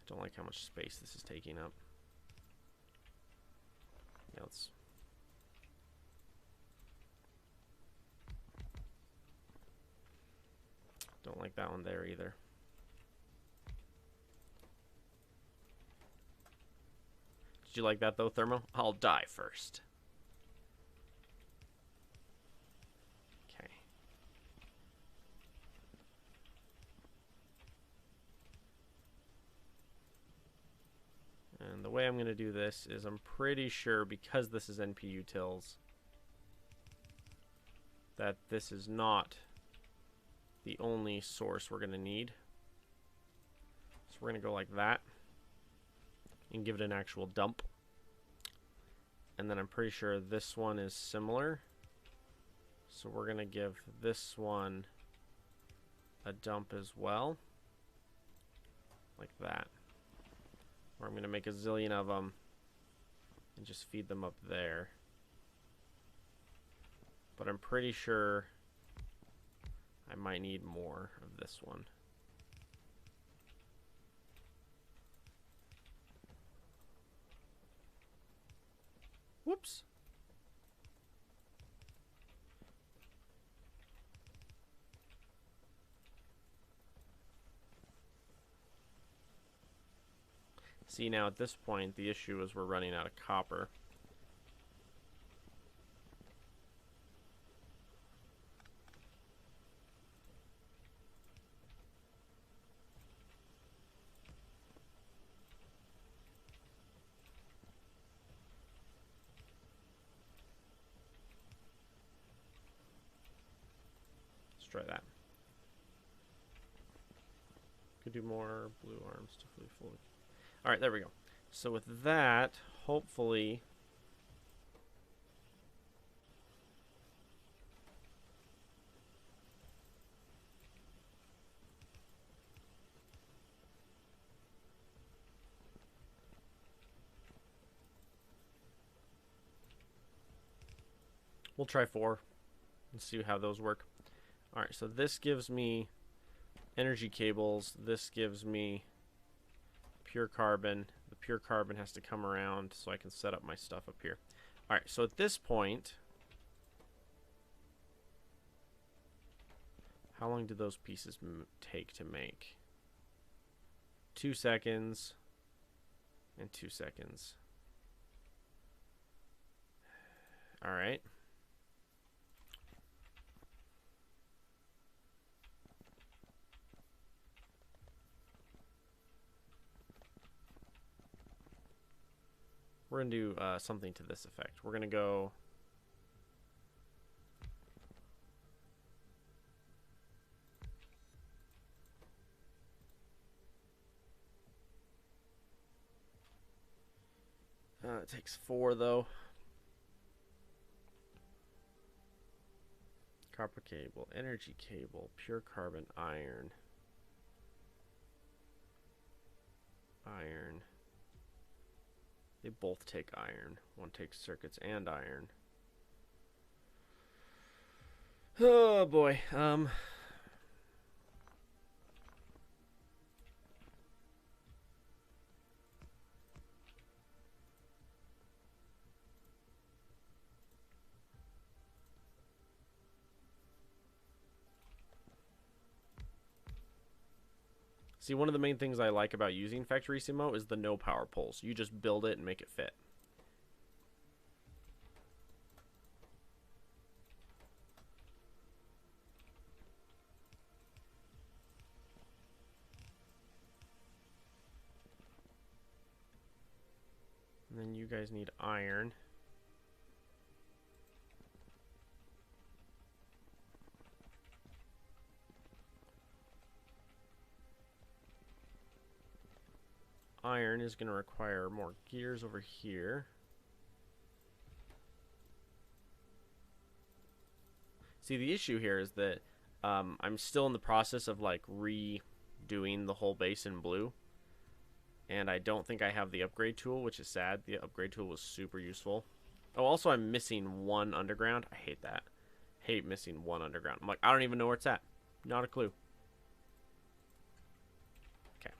I don't like how much space this is taking up. Yeah, let's... Don't like that one there either. Did you like that though, Thermo? I'll die first. Okay. And the way I'm going to do this is I'm pretty sure, because this is NP utils, that this is not the only source we're going to need. So we're going to go like that and give it an actual dump. And then I'm pretty sure this one is similar. So we're going to give this one a dump as well. Like that. Or I'm going to make a zillion of them and just feed them up there. But I'm pretty sure I might need more of this one. Whoops. See, now at this point, the issue is we're running out of copper. Let's try that. Could do more blue arms to fully. All right, there we go. So with that, hopefully, we'll try 4 and see how those work. All right, so this gives me energy cables. This gives me pure carbon. The pure carbon has to come around so I can set up my stuff up here. All right, so at this point, how long do those pieces take to make? 2 seconds and 2 seconds. All right. We're going to do something to this effect. We're going to go... it takes 4, though. Copper cable, energy cable, pure carbon, iron. Iron. They both take iron. One takes circuits and iron. Oh boy. See, one of the main things I like about using Factorissimo is the no power poles. You just build it and make it fit. And then you guys need iron. Iron is going to require more gears over here. See, the issue here is that I'm still in the process of like redoing the whole base in blue. And I don't think I have the upgrade tool, which is sad. The upgrade tool was super useful. Oh, also I'm missing one underground. I hate that. Hate missing one underground. I'm like, I don't even know where it's at. Not a clue. Okay.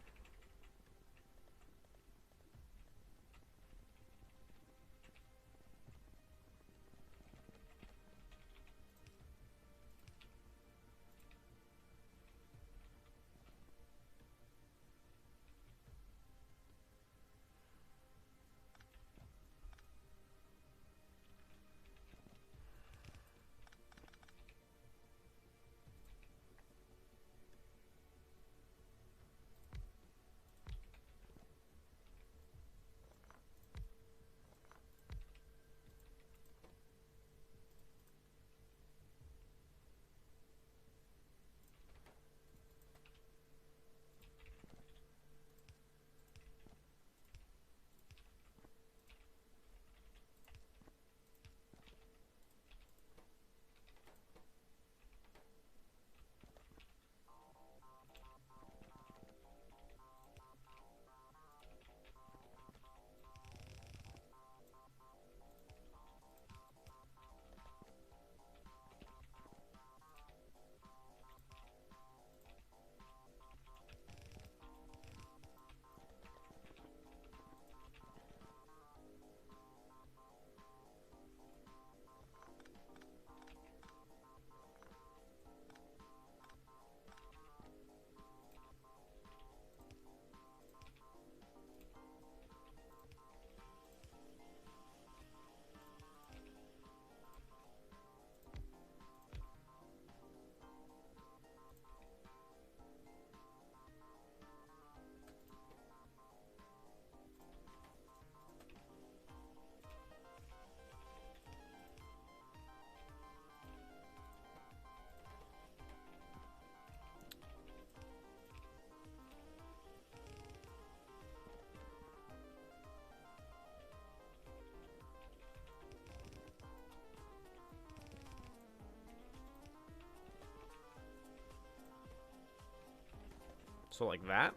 So like that.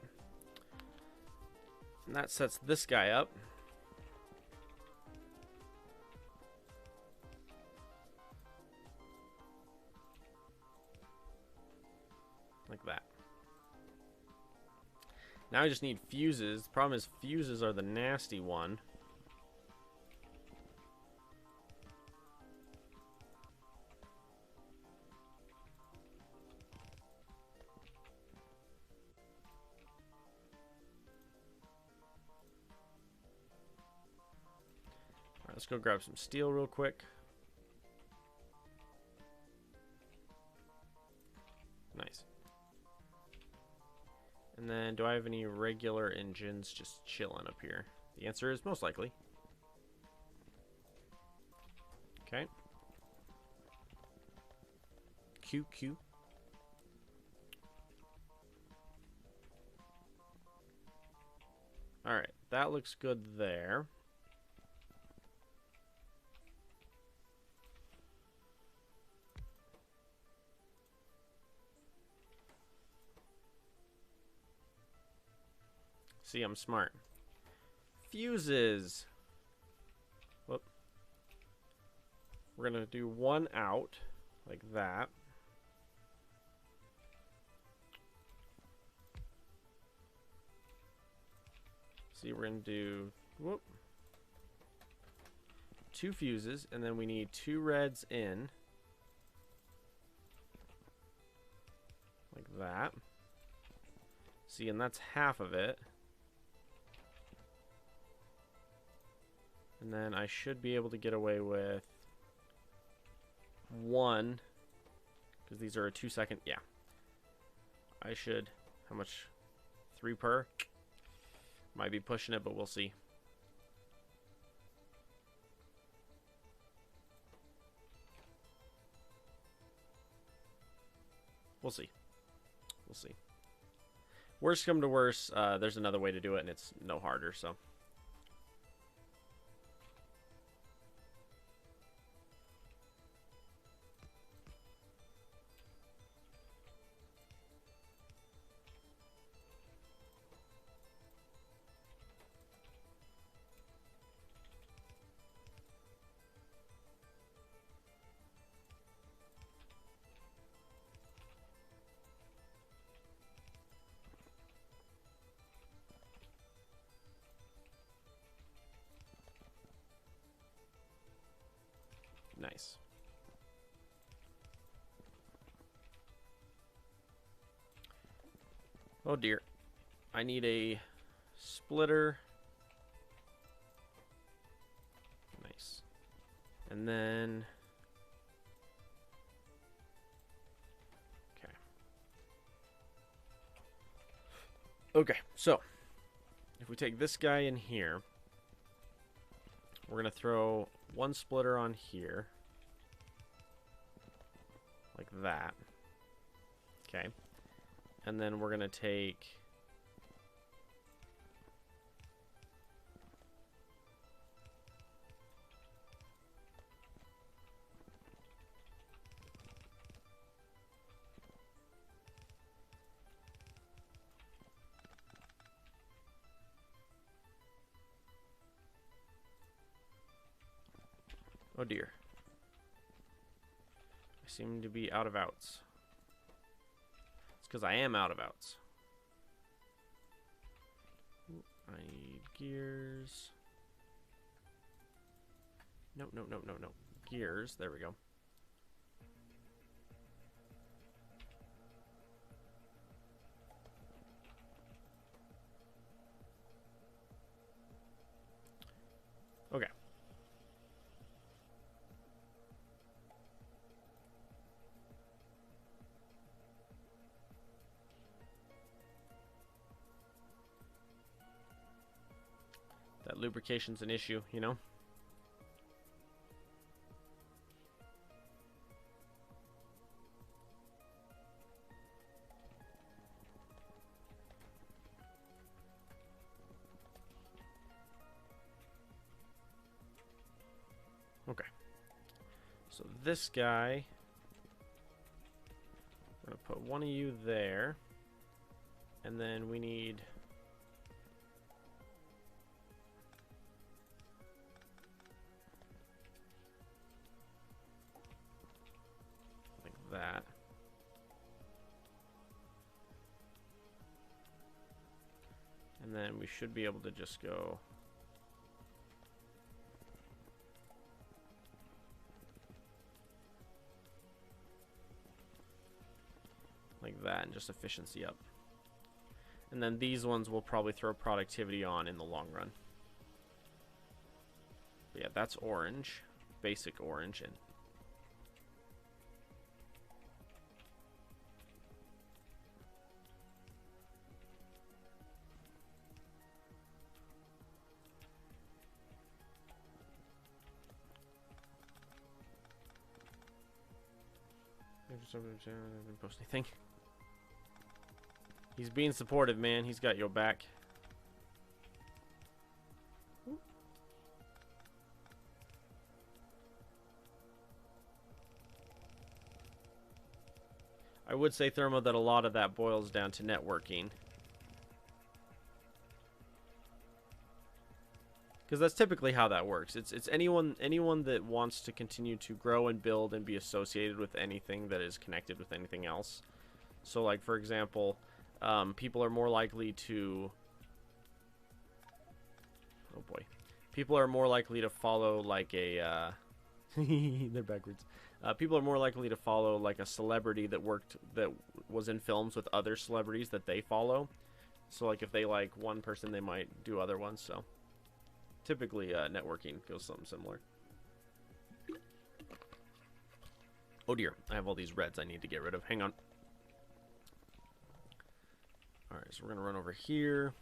And that sets this guy up. Like that. Now I just need fuses. The problem is fuses are the nasty one. Alright, let's go grab some steel real quick. Nice. And then, do I have any regular engines just chilling up here? The answer is most likely. Okay. QQ. Alright, that looks good there. See, I'm smart. Fuses. Whoop. We're going to do one out, like that. See, we're going to do, whoop, 2 fuses, and then we need 2 reds in. Like that. See, and that's half of it. And then I should be able to get away with 1, because these are a 2-second. Yeah. I should, how much? 3 per? Might be pushing it, but we'll see. We'll see. We'll see. Worst come to worst, there's another way to do it, and it's no harder, so. Nice. Oh dear. I need a splitter. Nice. And then... Okay. Okay, so if we take this guy in here, we're going to throw 1 splitter on here. Like that. Okay. And then we're going to take... Oh dear. I seem to be out of outs. It's because I am out of outs. I need gears. No, no, no, no, no. Gears. There we go. Okay. That lubrication's an issue, you know? Okay. So this guy, we're going to put one of you there. And then we need... like that. And then we should be able to just go... like that, and just efficiency up. And then these ones will probably throw productivity on in the long run. But yeah, that's orange. Basic orange. And I didn't post anything. He's being supportive, man. He's got your back. I would say, Thermo, that a lot of that boils down to networking. Because that's typically how that works. It's anyone that wants to continue to grow and build and be associated with anything that is connected with anything else. So, like, for example, people are more likely to... Oh, boy. People are more likely to follow, like, a... They're backwards. People are more likely to follow, like, a celebrity that was in films with other celebrities that they follow. So, like, if they like one person, they might do other ones, so... Typically, networking goes something similar. Oh dear, I have all these reds I need to get rid of. Hang on. Alright, so we're going to run over here.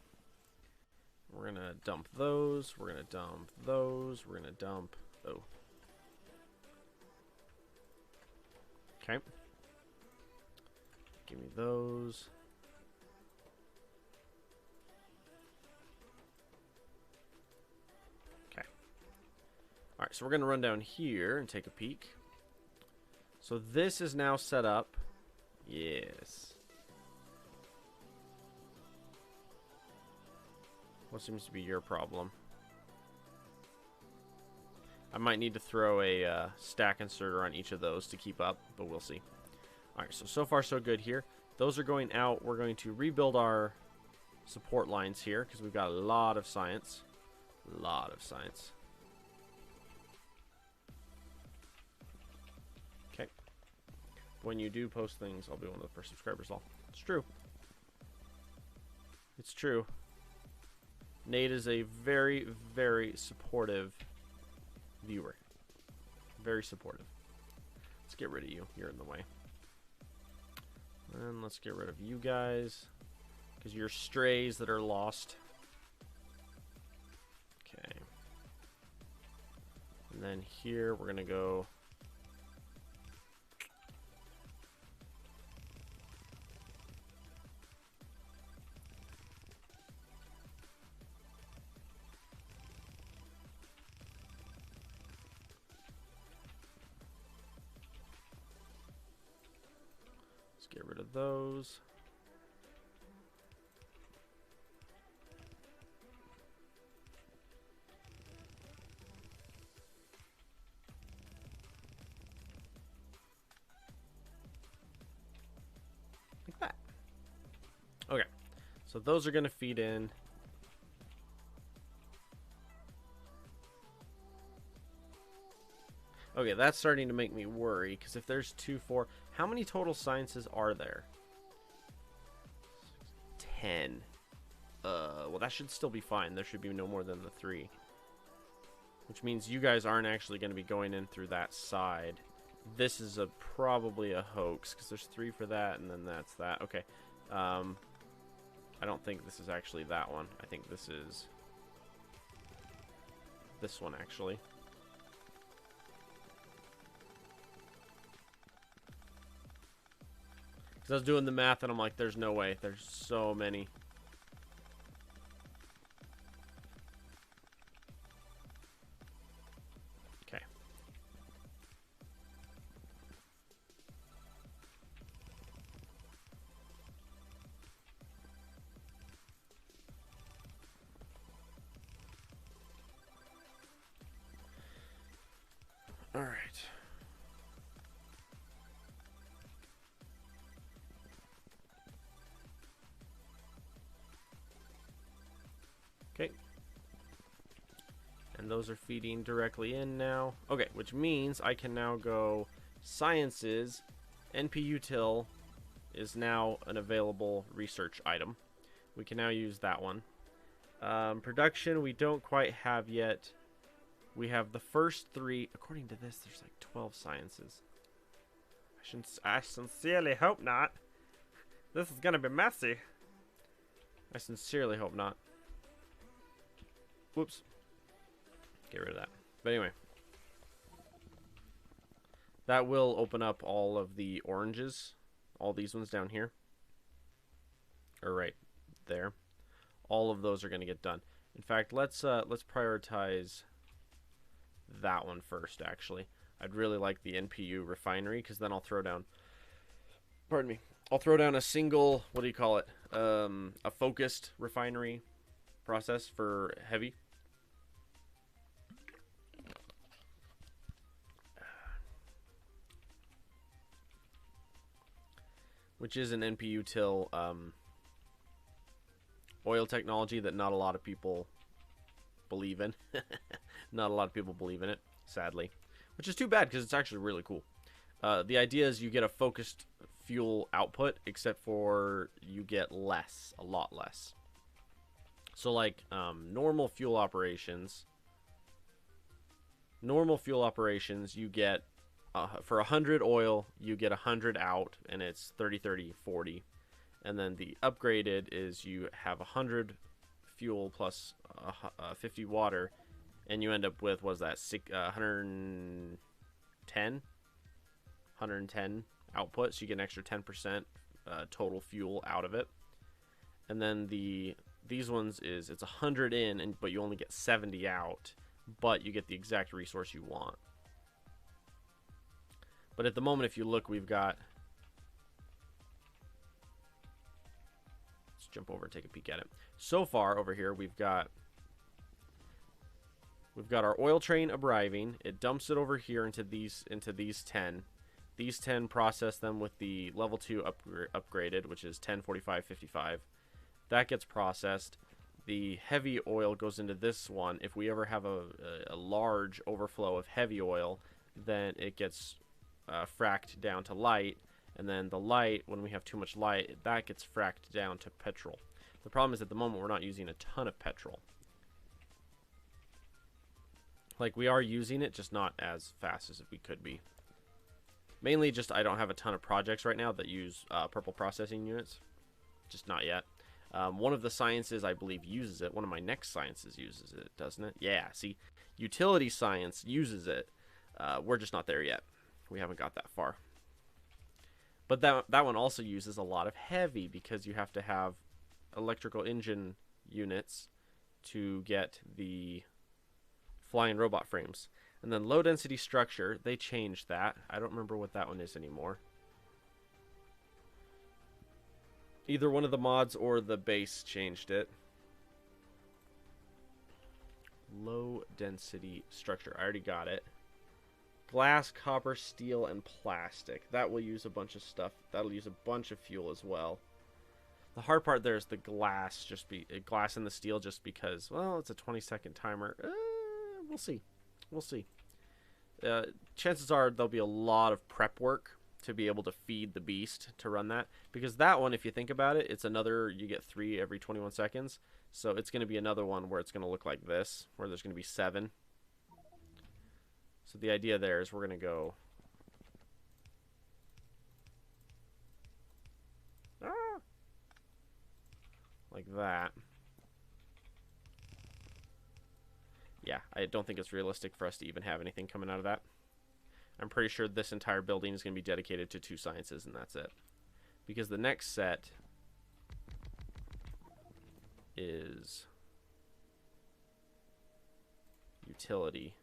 We're going to dump those. We're going to dump those. We're going to dump... Oh. Okay. Give me those. Alright, so we're going to run down here and take a peek. So this is now set up. Yes. What seems to be your problem? I might need to throw a stack inserter on each of those to keep up, but we'll see. Alright, so far so good here. Those are going out. We're going to rebuild our support lines here because we've got a lot of science. A lot of science. When you do post things, I'll be one of the first subscribers. It's true. It's true. Nate is a very, very supportive viewer. Very supportive. Let's get rid of you. You're in the way. And let's get rid of you guys. Because you're strays that are lost. Okay. And then here, we're going to go... Get rid of those. Like that. Okay. So those are going to feed in. Okay, that's starting to make me worry, because if there's 2, 4... How many total sciences are there? 10. Well, that should still be fine. There should be no more than the 3. Which means you guys aren't actually going to be going in through that side. This is probably a hoax, because there's 3 for that, and then that's that. Okay. I don't think this is actually that one. I think this is... this one, actually. I was doing the math and I'm like, there's no way. There's so many. Okay. All right. Okay. And those are feeding directly in now. Okay, which means I can now go sciences. NPUtil is now an available research item. We can now use that one. Production we don't quite have yet. We have the first 3. According to this, there's like 12 sciences. I sincerely hope not. This is gonna be messy. I sincerely hope not. Whoops. Get rid of that. But anyway. That will open up all of the oranges. All these ones down here. Or right there. All of those are going to get done. In fact, let's prioritize that one first, actually. I'd really like the NPU refinery, because then I'll throw down... Pardon me. I'll throw down a single... What do you call it? A focused refinery process for heavy. which is an NP util oil technology that not a lot of people believe in. Not a lot of people believe in it, sadly, which is too bad because it's actually really cool. The idea is you get a focused fuel output, except for you get less, a lot less. So like normal fuel operations, you get for 100 oil, you get 100 out, and it's 30, 30, 40. And then the upgraded is you have 100 fuel plus 50 water, and you end up with, what is that, 110 output, so you get an extra 10% total fuel out of it. And then these ones is it's 100 in, but you only get 70 out, but you get the exact resource you want. But at the moment, if you look, we've got, let's jump over and take a peek at it. So far over here, we've got our oil train arriving. It dumps it over here into these 10. These 10 process them with the level 2 upgraded, which is 10, 45, 55. That gets processed. The heavy oil goes into this one. If we ever have a large overflow of heavy oil, then it gets fracked down to light. And then the light, when we have too much light, that gets fracked down to petrol. The problem is at the moment we're not using a ton of petrol. Like, we are using it, just not as fast as we could be. Mainly just I don't have a ton of projects right now that use purple processing units. Just not yet. One of the sciences, I believe, uses it. One of my next sciences uses it, doesn't it? Yeah, see, utility science uses it. We're just not there yet. We haven't got that far. But that one also uses a lot of heavy, because you have to have electrical engine units to get the flying robot frames. And then low density structure, they changed that. I don't remember what that one is anymore. Either one of the mods or the base changed it. Low density structure, I already got it. Glass, copper, steel, and plastic. That will use a bunch of stuff. That'll use a bunch of fuel as well. The hard part there is the glass, glass and the steel, just because, well, it's a 20-second timer. We'll see. We'll see. Chances are there'll be a lot of prep work to be able to feed the beast to run that. Because that one, if you think about it, it's another, you get 3 every 21 seconds. So it's going to be another one where it's going to look like this, where there's going to be 7. So the idea there is we're going to go... like that. Yeah, I don't think it's realistic for us to even have anything coming out of that. I'm pretty sure this entire building is going to be dedicated to 2 sciences, and that's it. Because the next set is utility.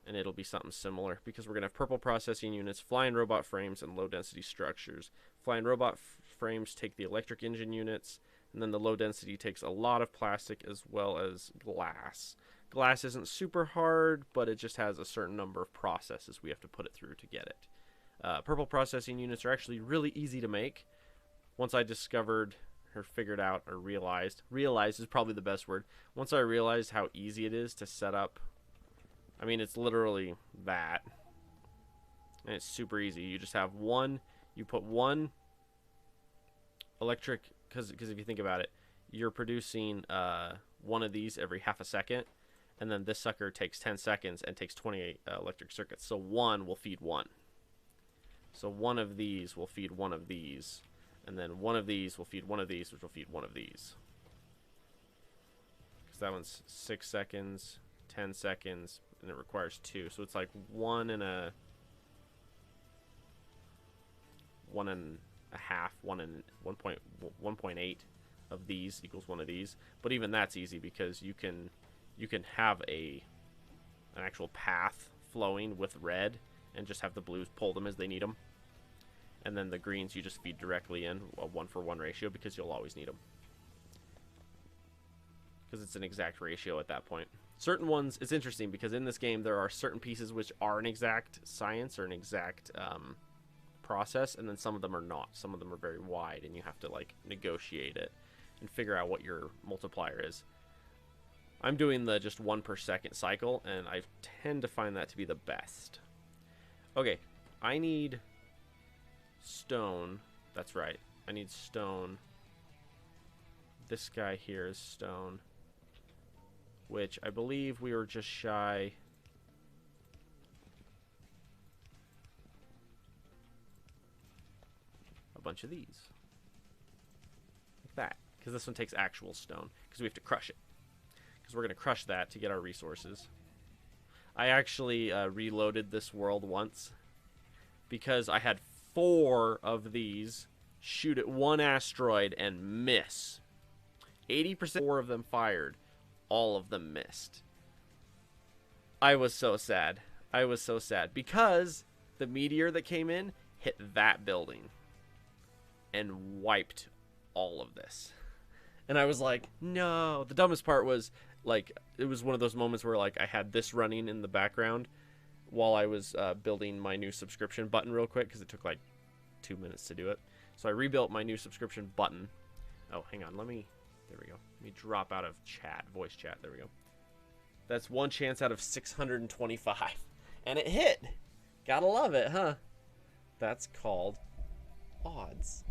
And it'll be something similar, because we're going to have purple processing units, flying robot frames, and low density structures. Flying robot frames take the electric engine units, and then the low density takes a lot of plastic as well as glass. Glass isn't super hard, but it just has a certain number of processes we have to put it through to get it. Purple processing units are actually really easy to make. Once I discovered, or figured out, or realized is probably the best word. Once I realized how easy it is to set up, I mean, it's literally that. And it's super easy. You just have one, you put one electric, because if you think about it, you're producing one of these every half a second, and then this sucker takes 10 seconds and takes 28 electric circuits. So one will feed one. So one of these will feed one of these, and then one of these will feed one of these, which will feed one of these. Because that one's 6 seconds, 10 seconds, and it requires 2. So it's like 1.5, 1.8 of these equals one of these. But even that's easy, because you can have an actual path flowing with red, and just have the blues pull them as they need them, and then the greens you just feed directly in a 1-for-1 ratio, because you'll always need them, because it's an exact ratio at that point. Certain ones, it's interesting, because in this game there are certain pieces which are an exact science or an exact process, and then some of them are not. Some of them are very wide, and you have to like negotiate it and figure out what your multiplier is. I'm doing the just 1 per second cycle, and I tend to find that to be the best. Okay, I need stone. That's right. I need stone. This guy here is stone, which I believe we were just shy. A bunch of these. Like that. Because this one takes actual stone. Because we have to crush it. Because we're going to crush that to get our resources. I actually reloaded this world once. Because I had 4 of these shoot at one asteroid and miss. 80% 4 of them fired. All of them missed. I was so sad. I was so sad. Because the meteor that came in hit that building. And wiped all of this. And I was like, no. The dumbest part was, like, it was one of those moments where, like, I had this running in the background while I was building my new subscription button real quick, because it took, like, 2 minutes to do it. So I rebuilt my new subscription button. Oh, hang on. There we go. Let me drop out of chat, voice chat. There we go. That's 1 chance out of 625. And it hit. Gotta love it, huh? That's called odds.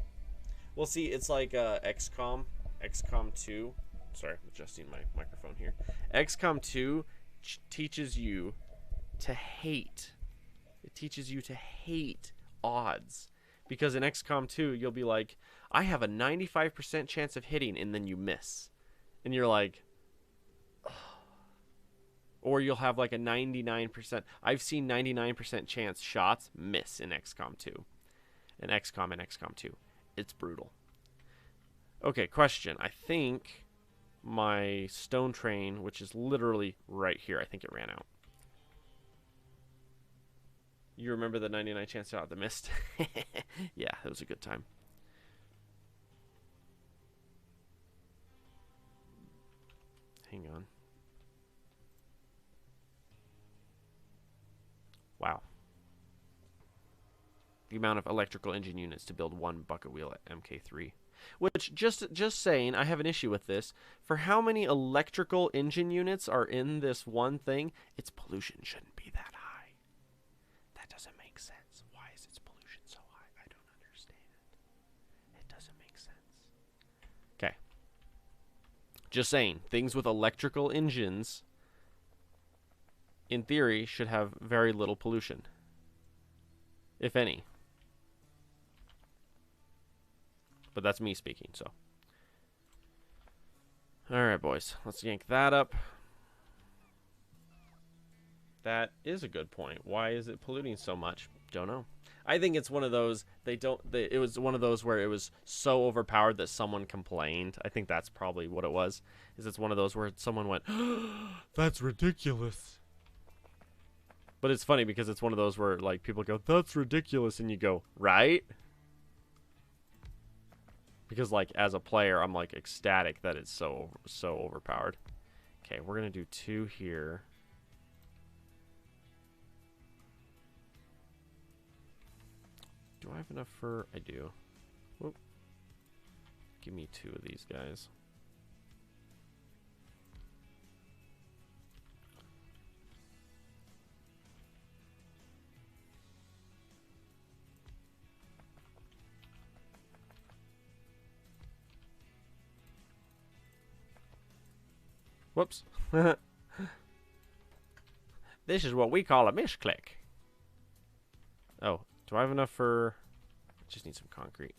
Well, see, it's like XCOM 2. Sorry, I'm adjusting my microphone here. XCOM 2 teaches you to hate. It teaches you to hate odds. Because in XCOM 2, you'll be like, I have a 95% chance of hitting, and then you miss. And you're like, oh. Or you'll have like a 99%. I've seen 99% chance shots miss in XCOM 2. In XCOM 2. It's brutal. Okay, question. I think my stone train, which is literally right here, I think it ran out. You remember the 99 chance shot that missed? Yeah, it was a good time. Hang on. Wow. The amount of electrical engine units to build 1 bucket wheel at MK3. Which, just saying, I have an issue with this. For how many electrical engine units are in this one thing, its pollution shouldn't be that high. That doesn't make sense. Why is its pollution so high? I don't understand it. It doesn't make sense. Okay. Just saying, things with electrical engines, in theory, should have very little pollution. If any. But that's me speaking, so. Alright, boys. Let's yank that up. That is a good point. Why is it polluting so much? Don't know. I think it's one of those, it was one of those where it was so overpowered that someone complained. I think that's probably what it was. Is it's one of those where someone went, that's ridiculous. But it's funny because it's one of those where, like, people go, that's ridiculous, and you go, right? Because, like, as a player, I'm, like, ecstatic that it's so overpowered. Okay, we're going to do 2 here. Do I have enough for... I do. Whoop. Give me 2 of these guys. Whoops. This is what we call a misclick. Oh, do I have enough for... Just need some concrete.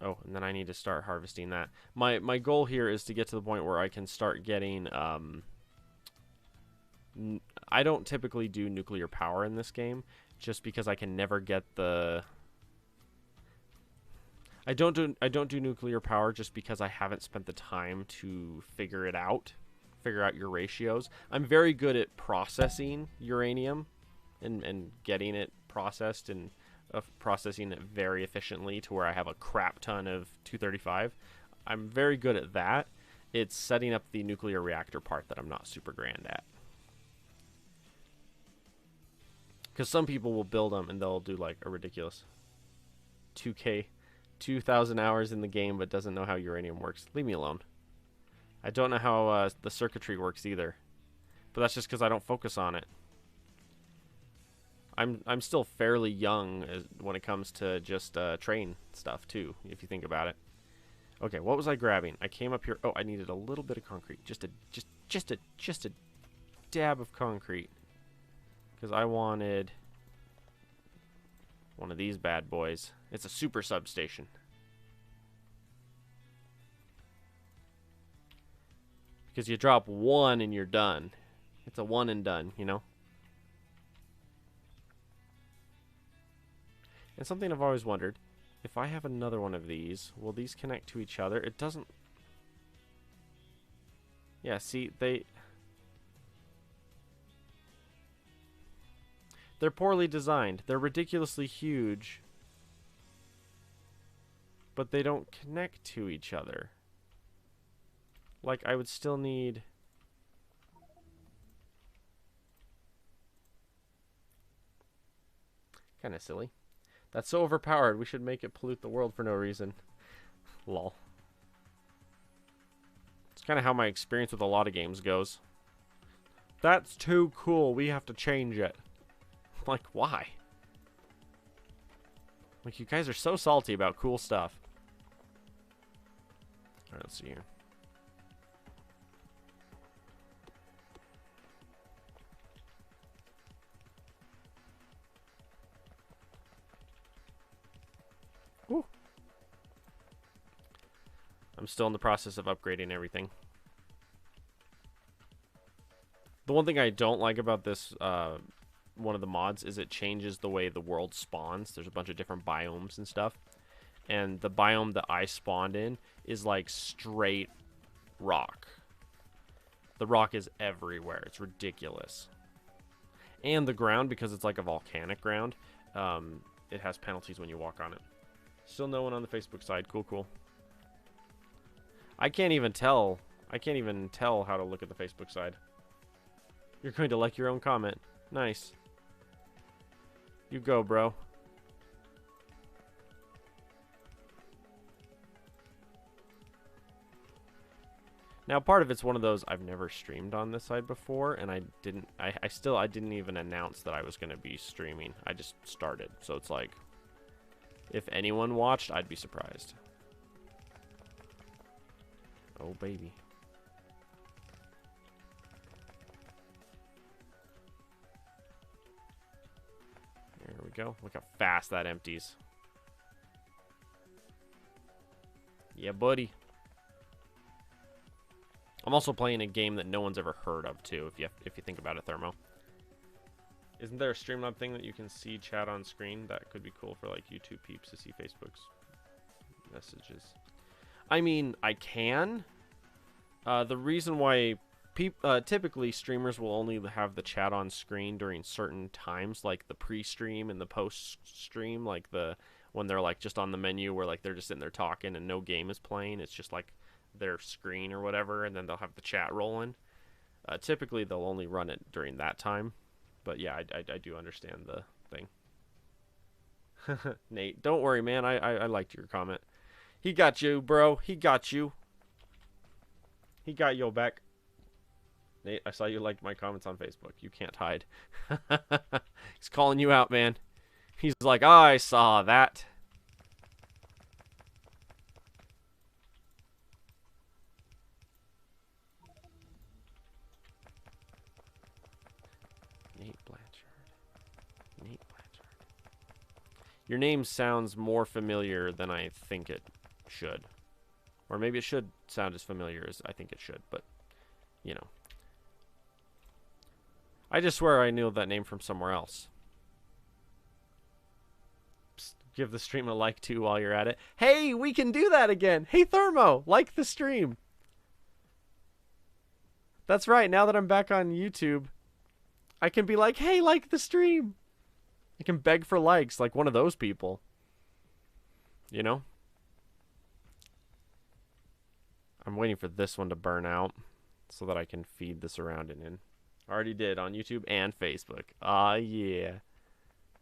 Oh, and then I need to start harvesting that. My goal here is to get to the point where I can start getting... I don't typically do nuclear power in this game, just because I can never get the... I don't do nuclear power just because I haven't spent the time to figure it out, figure out your ratios. I'm very good at processing uranium and getting it processed and processing it very efficiently to where I have a crap ton of 235. I'm very good at that. It's setting up the nuclear reactor part that I'm not super grand at. Because some people will build them and they'll do like a ridiculous 2K, 2,000 hours in the game, but doesn't know how uranium works. Leave me alone. I don't know how the circuitry works either, but that's just because I don't focus on it. I'm still fairly young when it comes to just train stuff too, if you think about it. Okay, what was I grabbing? I came up here. Oh, I needed a little bit of concrete, just a dab of concrete, because I wanted one of these bad boys. It's a super substation. Because you drop one and you're done. It's a one and done, you know? And something I've always wondered, if I have another one of these, will these connect to each other? It doesn't... Yeah, see, they're poorly designed. They're ridiculously huge, but they don't connect to each other. Like, I would still need... Kind of silly. That's so overpowered, we should make it pollute the world for no reason. Lol. It's kind of how my experience with a lot of games goes. That's too cool, we have to change it. Like, why? Like, you guys are so salty about cool stuff. Alright, let's see here. Woo. I'm still in the process of upgrading everything. The one thing I don't like about this, one of the mods, is it changes the way the world spawns. There's a bunch of different biomes and stuff. And the biome that I spawned in is like straight rock. The rock is everywhere. It's ridiculous. And the ground, because it's like a volcanic ground, it has penalties when you walk on it. Still no one on the Facebook side. Cool, cool. I can't even tell how to look at the Facebook side. You're going to like your own comment. Nice. You go, bro. Now, part of it's one of those, I've never streamed on this side before, and I didn't even announce that I was going to be streaming. I just started. So it's like, if anyone watched, I'd be surprised. Oh, baby. There we go. Look how fast that empties. Yeah, buddy. I'm also playing a game that no one's ever heard of, too, if you think about it, Thermo. Isn't there a Streamlab thing that you can see chat on screen? That could be cool for, like, YouTube peeps to see Facebook's messages. I mean, I can. The reason why typically streamers will only have the chat on screen during certain times, like the pre-stream and the post-stream, like when they're like just on the menu where like they're just sitting there talking and no game is playing. It's just like their screen or whatever, and then they'll have the chat rolling. Typically, they'll only run it during that time. But yeah, I do understand the thing. Nate, don't worry, man. I liked your comment. He got you, bro. He got you. He got your back. Nate, I saw you liked my comments on Facebook. You can't hide. He's calling you out, man. He's like, I saw that. Nate Blanchard. Nate Blanchard. Your name sounds more familiar than I think it should. Or maybe it should sound as familiar as I think it should, but, you know. I just swear I knew that name from somewhere else. Psst, give the stream a like, too, while you're at it. Hey, we can do that again! Hey, Thermo, like the stream! That's right, now that I'm back on YouTube, I can be like, hey, like the stream! I can beg for likes like one of those people. You know? I'm waiting for this one to burn out so that I can feed this around and in. Already did on YouTube and Facebook. Ah, yeah.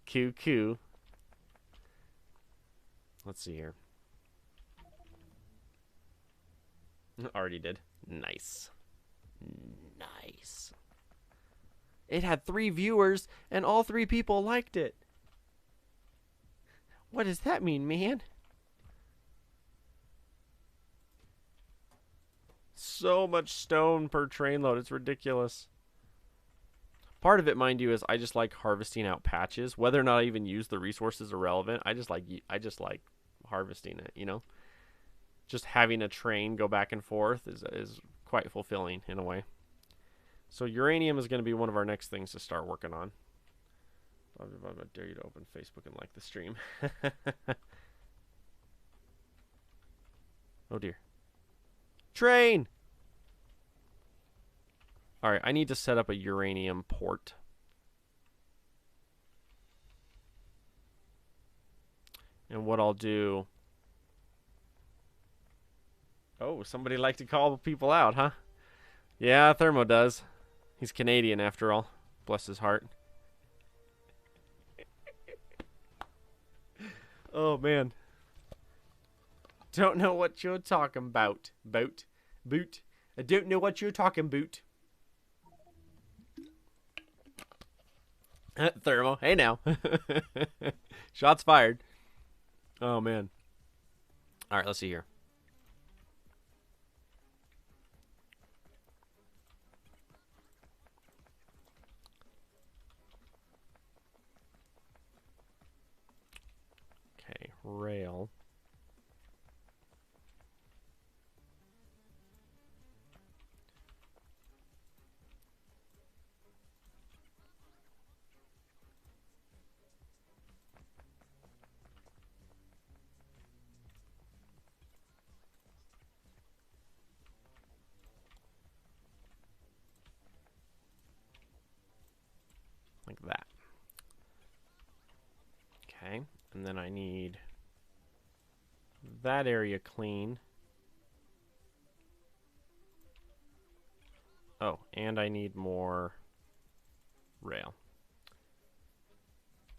Cool. Let's see here. Already did. Nice. Nice. It had 3 viewers, and all 3 people liked it. What does that mean, man? So much stone per train load. It's ridiculous. Part of it, mind you, is I just like harvesting out patches. Whether or not I even use the resources is irrelevant. I just like harvesting it, you know? Just having a train go back and forth is quite fulfilling in a way. So uranium is going to be one of our next things to start working on. I dare you to open Facebook and like the stream. Oh dear. Train! Alright, I need to set up a uranium port. And what I'll do... Oh, somebody like to call people out, huh? Yeah, Thermo does. He's Canadian after all. Bless his heart. Oh, man. Don't know what you're talking about. Boot. I don't know what you're talking about. Thermo. Hey now. Shots fired. Oh, man. All right, let's see here. Okay, rail. Like that. Okay, and then I need that area clean. Oh, and I need more rail.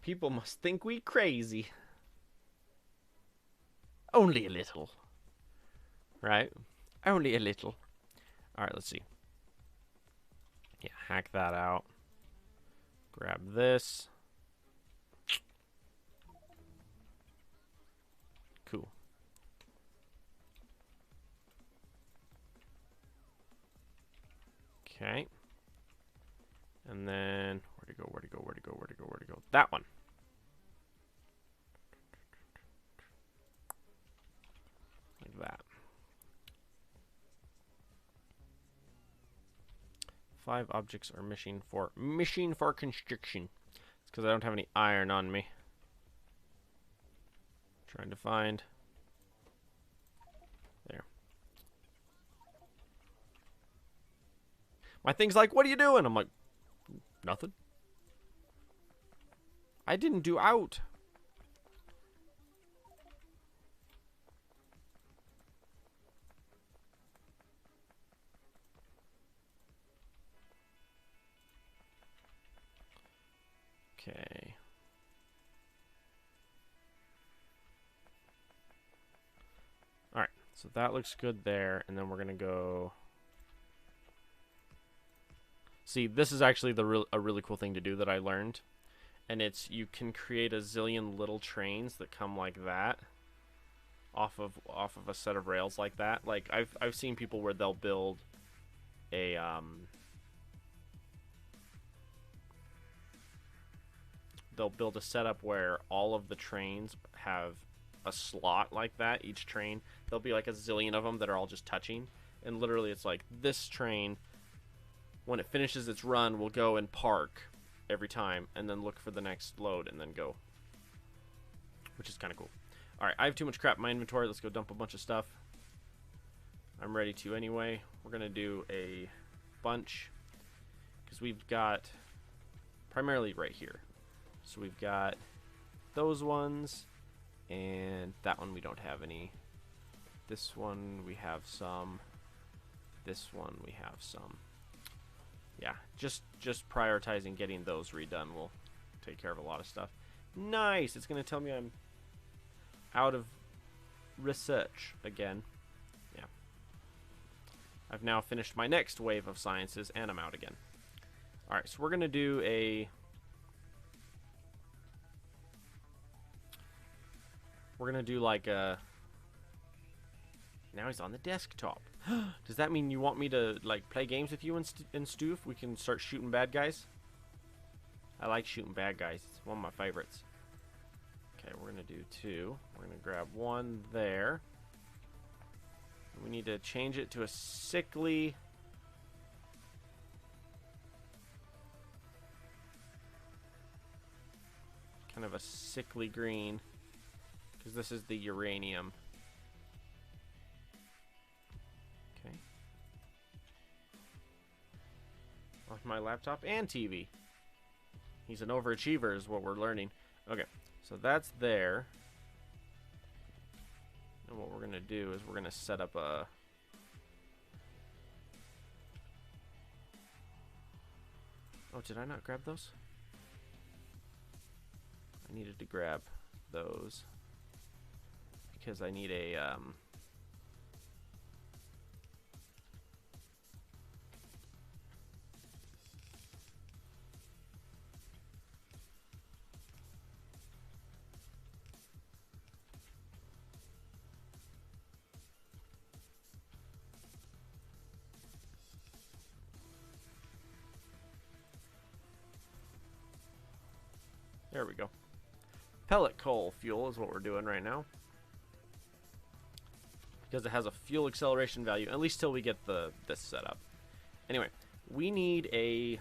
People must think we crazy. Only a little. Right? Only a little. Alright, let's see. Yeah, hack that out. Grab this. Cool. Okay. And then, where'd it go? That one. Like that. 5 objects are missing for construction. It's because I don't have any iron on me. Trying to find. There. My thing's like, what are you doing? I'm like, nothing. I didn't do out. Okay. Alright, so that looks good there, and then we're gonna go... See, this is actually a really cool thing to do that I learned. And it's, you can create a zillion little trains that come like that. Off of a set of rails like that. Like, I've seen people where they'll build a, they'll build a setup where all of the trains have a slot like that. Each train, there'll be like a zillion of them that are all just touching, and literally it's like this train, when it finishes its run, will go and park every time and then look for the next load and then go, which is kind of cool. All right, I have too much crap in my inventory. Let's go dump a bunch of stuff. I'm ready to anyway. We're gonna do a bunch because we've got primarily right here. So we've got those ones, and that one we don't have any. This one we have some. This one we have some. Yeah, just prioritizing getting those redone will take care of a lot of stuff. Nice. It's going to tell me I'm out of research again. Yeah. I've now finished my next wave of sciences, and I'm out again. Alright, so we're going to do a... We're going to do like a... Now he's on the desktop. Does that mean you want me to like play games with you in Stoof? We can start shooting bad guys? I like shooting bad guys. It's one of my favorites. Okay, we're going to do 2. We're going to grab 1 there. We need to change it to a sickly... kind of a sickly green. Because this is the uranium. Okay. On my laptop and TV. He's an overachiever is what we're learning. Okay, so that's there. And what we're going to do is we're going to set up a... Oh, did I not grab those? I needed to grab those. Because I need a... There we go. Pellet coal fuel is what we're doing right now. Because it has a fuel acceleration value, at least till we get this set up. Anyway, we need a...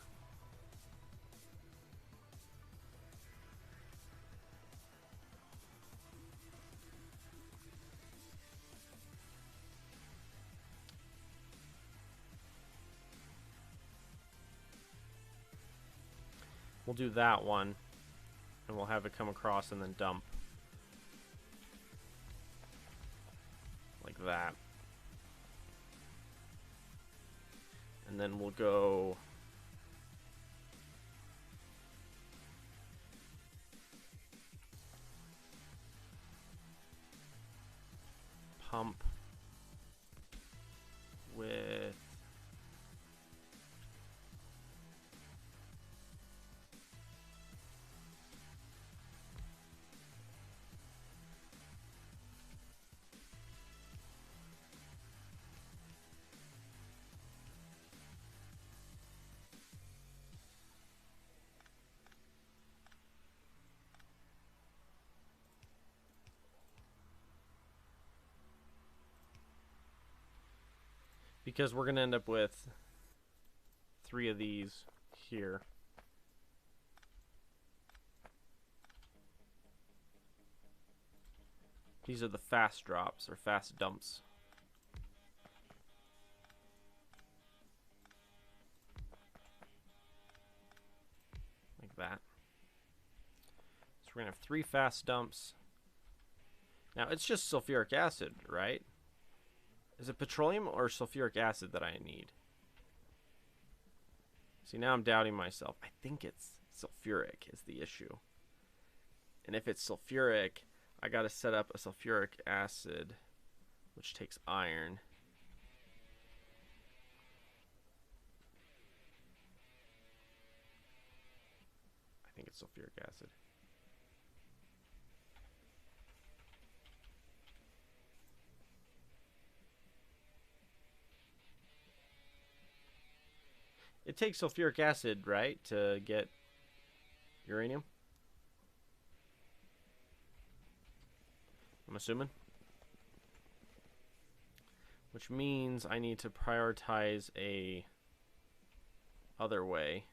We'll do that one. And we'll have it come across and then dump. Like that. And then we'll go... pump with... Because we're going to end up with 3 of these here. These are the fast drops, or fast dumps. Like that. So we're going to have 3 fast dumps. Now, it's just sulfuric acid, right? Is it petroleum or sulfuric acid that I need? See, now I'm doubting myself. I think it's sulfuric is the issue. And if it's sulfuric, I got to set up a sulfuric acid, which takes iron. I think it's sulfuric acid. It takes sulfuric acid, right, to get uranium? I'm assuming. Which means I need to prioritize a other way.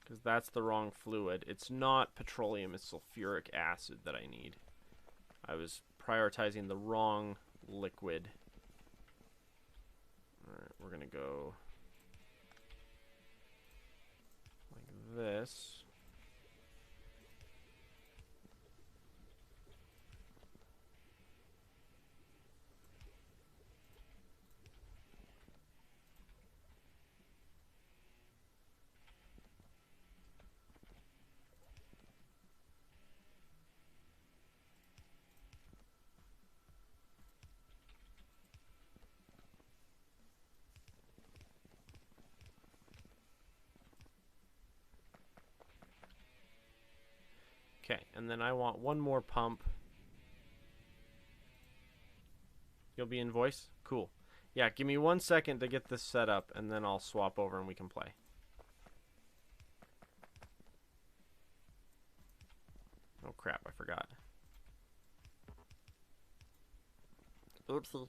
Because that's the wrong fluid. It's not petroleum, it's sulfuric acid that I need. I was prioritizing the wrong liquid. Alright, we're going to go... this. Okay, and then I want one more pump. You'll be in voice? Cool. Yeah, give me 1 second to get this set up, and then I'll swap over and we can play. Oh crap, I forgot. Oopsie.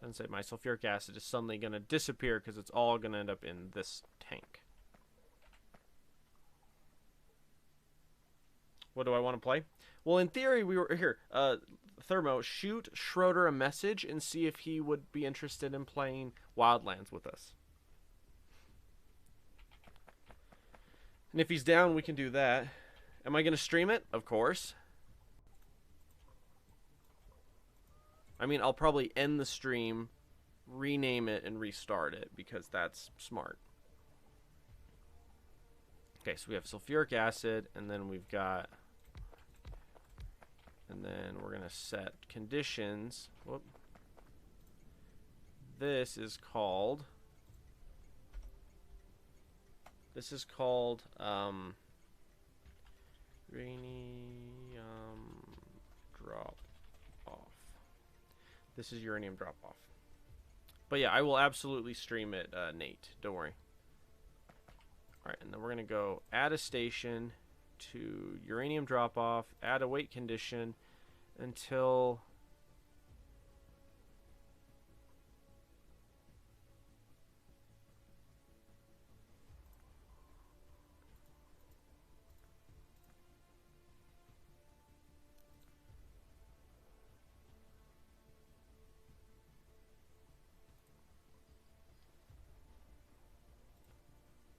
And say my sulfuric acid is suddenly going to disappear because it's all going to end up in this tank. What do I want to play? Well, in theory, we were here. Thermo, shoot Schroeder a message and see if he would be interested in playing Wildlands with us. And if he's down, we can do that. Am I going to stream it? Of course. I mean, I'll probably end the stream, rename it, and restart it because that's smart. Okay, so we have sulfuric acid, and then we've got... And then we're going to set conditions. Whoop. This is called uranium drop off. This is uranium drop off. But yeah, I will absolutely stream it, Nate. Don't worry. Alright, and then we're going to go add a station to uranium drop off, add a wait condition until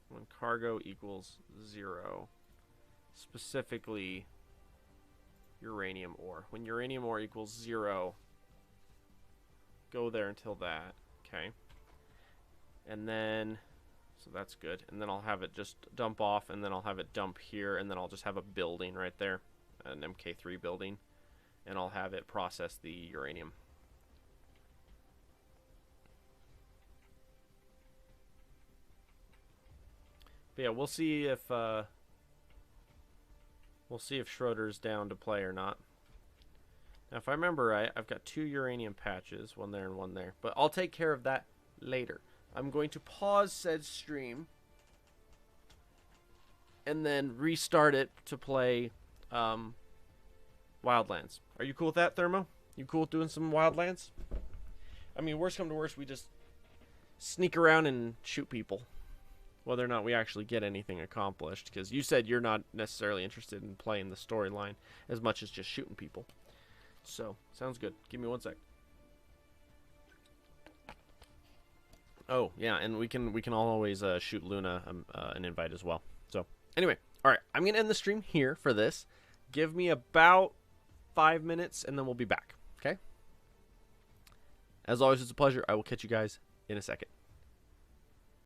when cargo equals 0. Specifically uranium ore. When uranium ore equals 0, go there until that. Okay. And then, so that's good. And then I'll have it just dump off, and then I'll have it dump here, and then I'll just have a building right there, an MK3 building, and I'll have it process the uranium. But yeah, we'll see if Schroeder's down to play or not. Now, if I remember right, I've got 2 uranium patches, one there and one there. But I'll take care of that later. I'm going to pause said stream and then restart it to play Wildlands. Are you cool with that, Thermo? You cool with doing some Wildlands? I mean, worst come to worst, we just sneak around and shoot people. Whether or not we actually get anything accomplished, because you said you're not necessarily interested in playing the storyline as much as just shooting people. So, sounds good. Give me 1 sec. Oh, yeah, and we can always shoot Luna an invite as well. So, anyway, all right, I'm going to end the stream here for this. Give me about 5 minutes, and then we'll be back, okay? As always, it's a pleasure. I will catch you guys in a second.